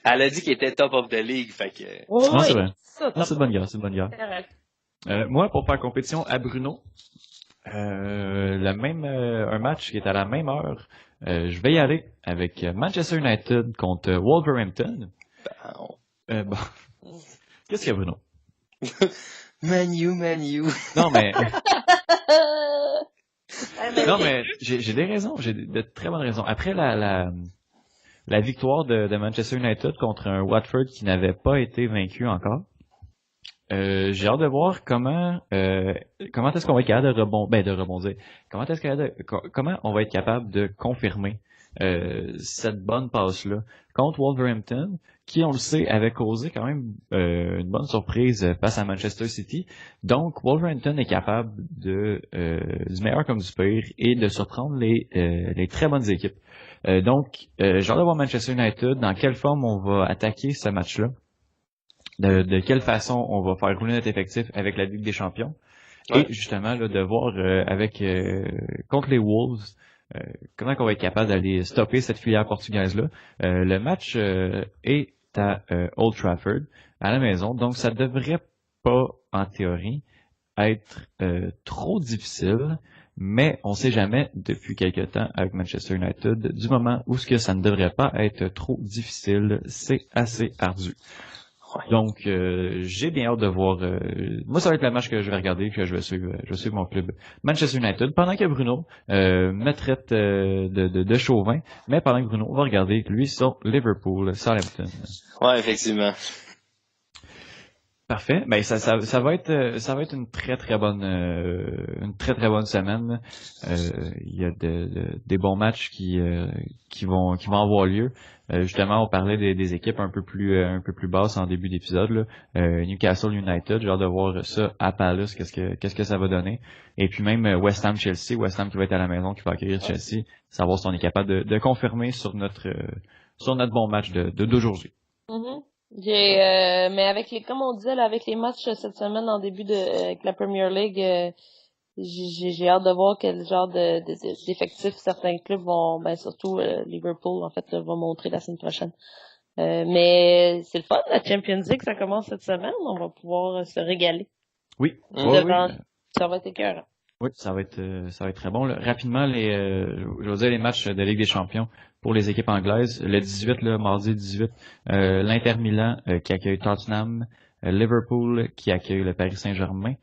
Elle a dit qu'il était top of the league, fait que. Oui, Non, c'est vrai. ça, Non, c'est de bonne guerre, c'est de bonne guerre. correct. Moi, pour faire compétition à Bruno, un match qui est à la même heure, je vais y aller avec Manchester United contre Wolverhampton. Bon. Qu'est-ce qu'il y a, Bruno? Manu. Non, mais, Mais non, mais j'ai des raisons, j'ai de très bonnes raisons. Après la victoire de Manchester United contre un Watford qui n'avait pas été vaincu encore, j'ai hâte de voir comment est-ce qu'on va être capable de rebondir. Comment on va être capable de confirmer cette bonne passe-là contre Wolverhampton, qui, on le sait, avait causé quand même une bonne surprise face à Manchester City. Donc, Wolverhampton est capable du meilleur comme du pire et de surprendre les très bonnes équipes. Donc, j'ai hâte de voir Manchester United, dans quelle forme on va attaquer ce match-là. De quelle façon on va faire rouler notre effectif avec la Ligue des Champions. Ouais. Et justement, là, de voir contre les Wolves, comment on va être capable d'aller stopper cette filière portugaise-là. Le match est à Old Trafford, à la maison, donc ça devrait pas, en théorie, être trop difficile, mais on sait jamais depuis quelque temps avec Manchester United, du moment où ce que ça ne devrait pas être trop difficile, c'est assez ardu. Ouais. Donc, j'ai bien hâte de voir. Moi, ça va être le match que je vais regarder, que je vais suivre mon club Manchester United, pendant que Bruno me traite de chauvin, mais pendant que Bruno va regarder lui sur Liverpool, Southampton. Ouais, effectivement. Parfait. Ben ça va être une très très bonne semaine. Il y a des bons matchs qui vont avoir lieu. Justement, on parlait des équipes un peu plus basses en début d'épisode là. Newcastle United, j'ai hâte de voir ça à Palace, qu'est-ce que ça va donner. Et puis même West Ham Chelsea, West Ham qui va être à la maison, qui va accueillir Chelsea, savoir si on est capable de confirmer sur notre bon match d'aujourd'hui. Mm-hmm. Mais comme on disait là, avec les matchs cette semaine en début avec la Premier League, j'ai hâte de voir quel genre d'effectifs certains clubs vont, surtout Liverpool en fait va montrer la semaine prochaine. Mais c'est le fun, la Champions League ça commence cette semaine, on va pouvoir se régaler. Oui. Ça va être écœurant. Oui, ça va être très bon. Là. Rapidement, je veux dire les matchs de Ligue des Champions pour les équipes anglaises. Le 18, mardi 18, l'Inter Milan qui accueille Tottenham, Liverpool qui accueille le Paris Saint-Germain.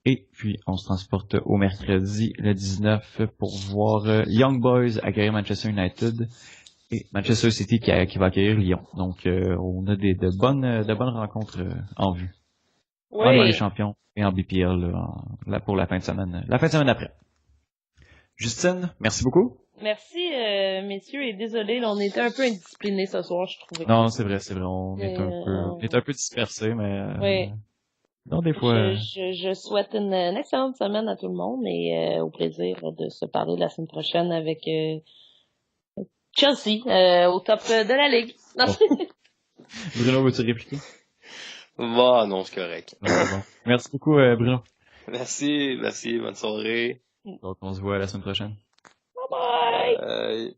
Et puis, on se transporte au mercredi, le 19, pour voir Young Boys accueillir Manchester United et Manchester City qui va accueillir Lyon. Donc, on a de bonnes rencontres en vue. en Ligue des Oui. Champions et en BPL pour la fin de semaine. La fin de semaine après. Justine, merci beaucoup. Merci, messieurs, et désolé, là, on était un peu indisciplinés ce soir, je trouvais. Non, c'est vrai, on Mais, est un peu dispersés, mais Oui. non, des fois. Je souhaite une excellente semaine à tout le monde et au plaisir de se parler la semaine prochaine avec Chelsea au top de la ligue. Non. Bruno, veux-tu répliquer? Bah, non, c'est correct. Non, c'est bon. Merci beaucoup, Bruno. Merci, bonne soirée. Donc, on se voit la semaine prochaine. Bye bye!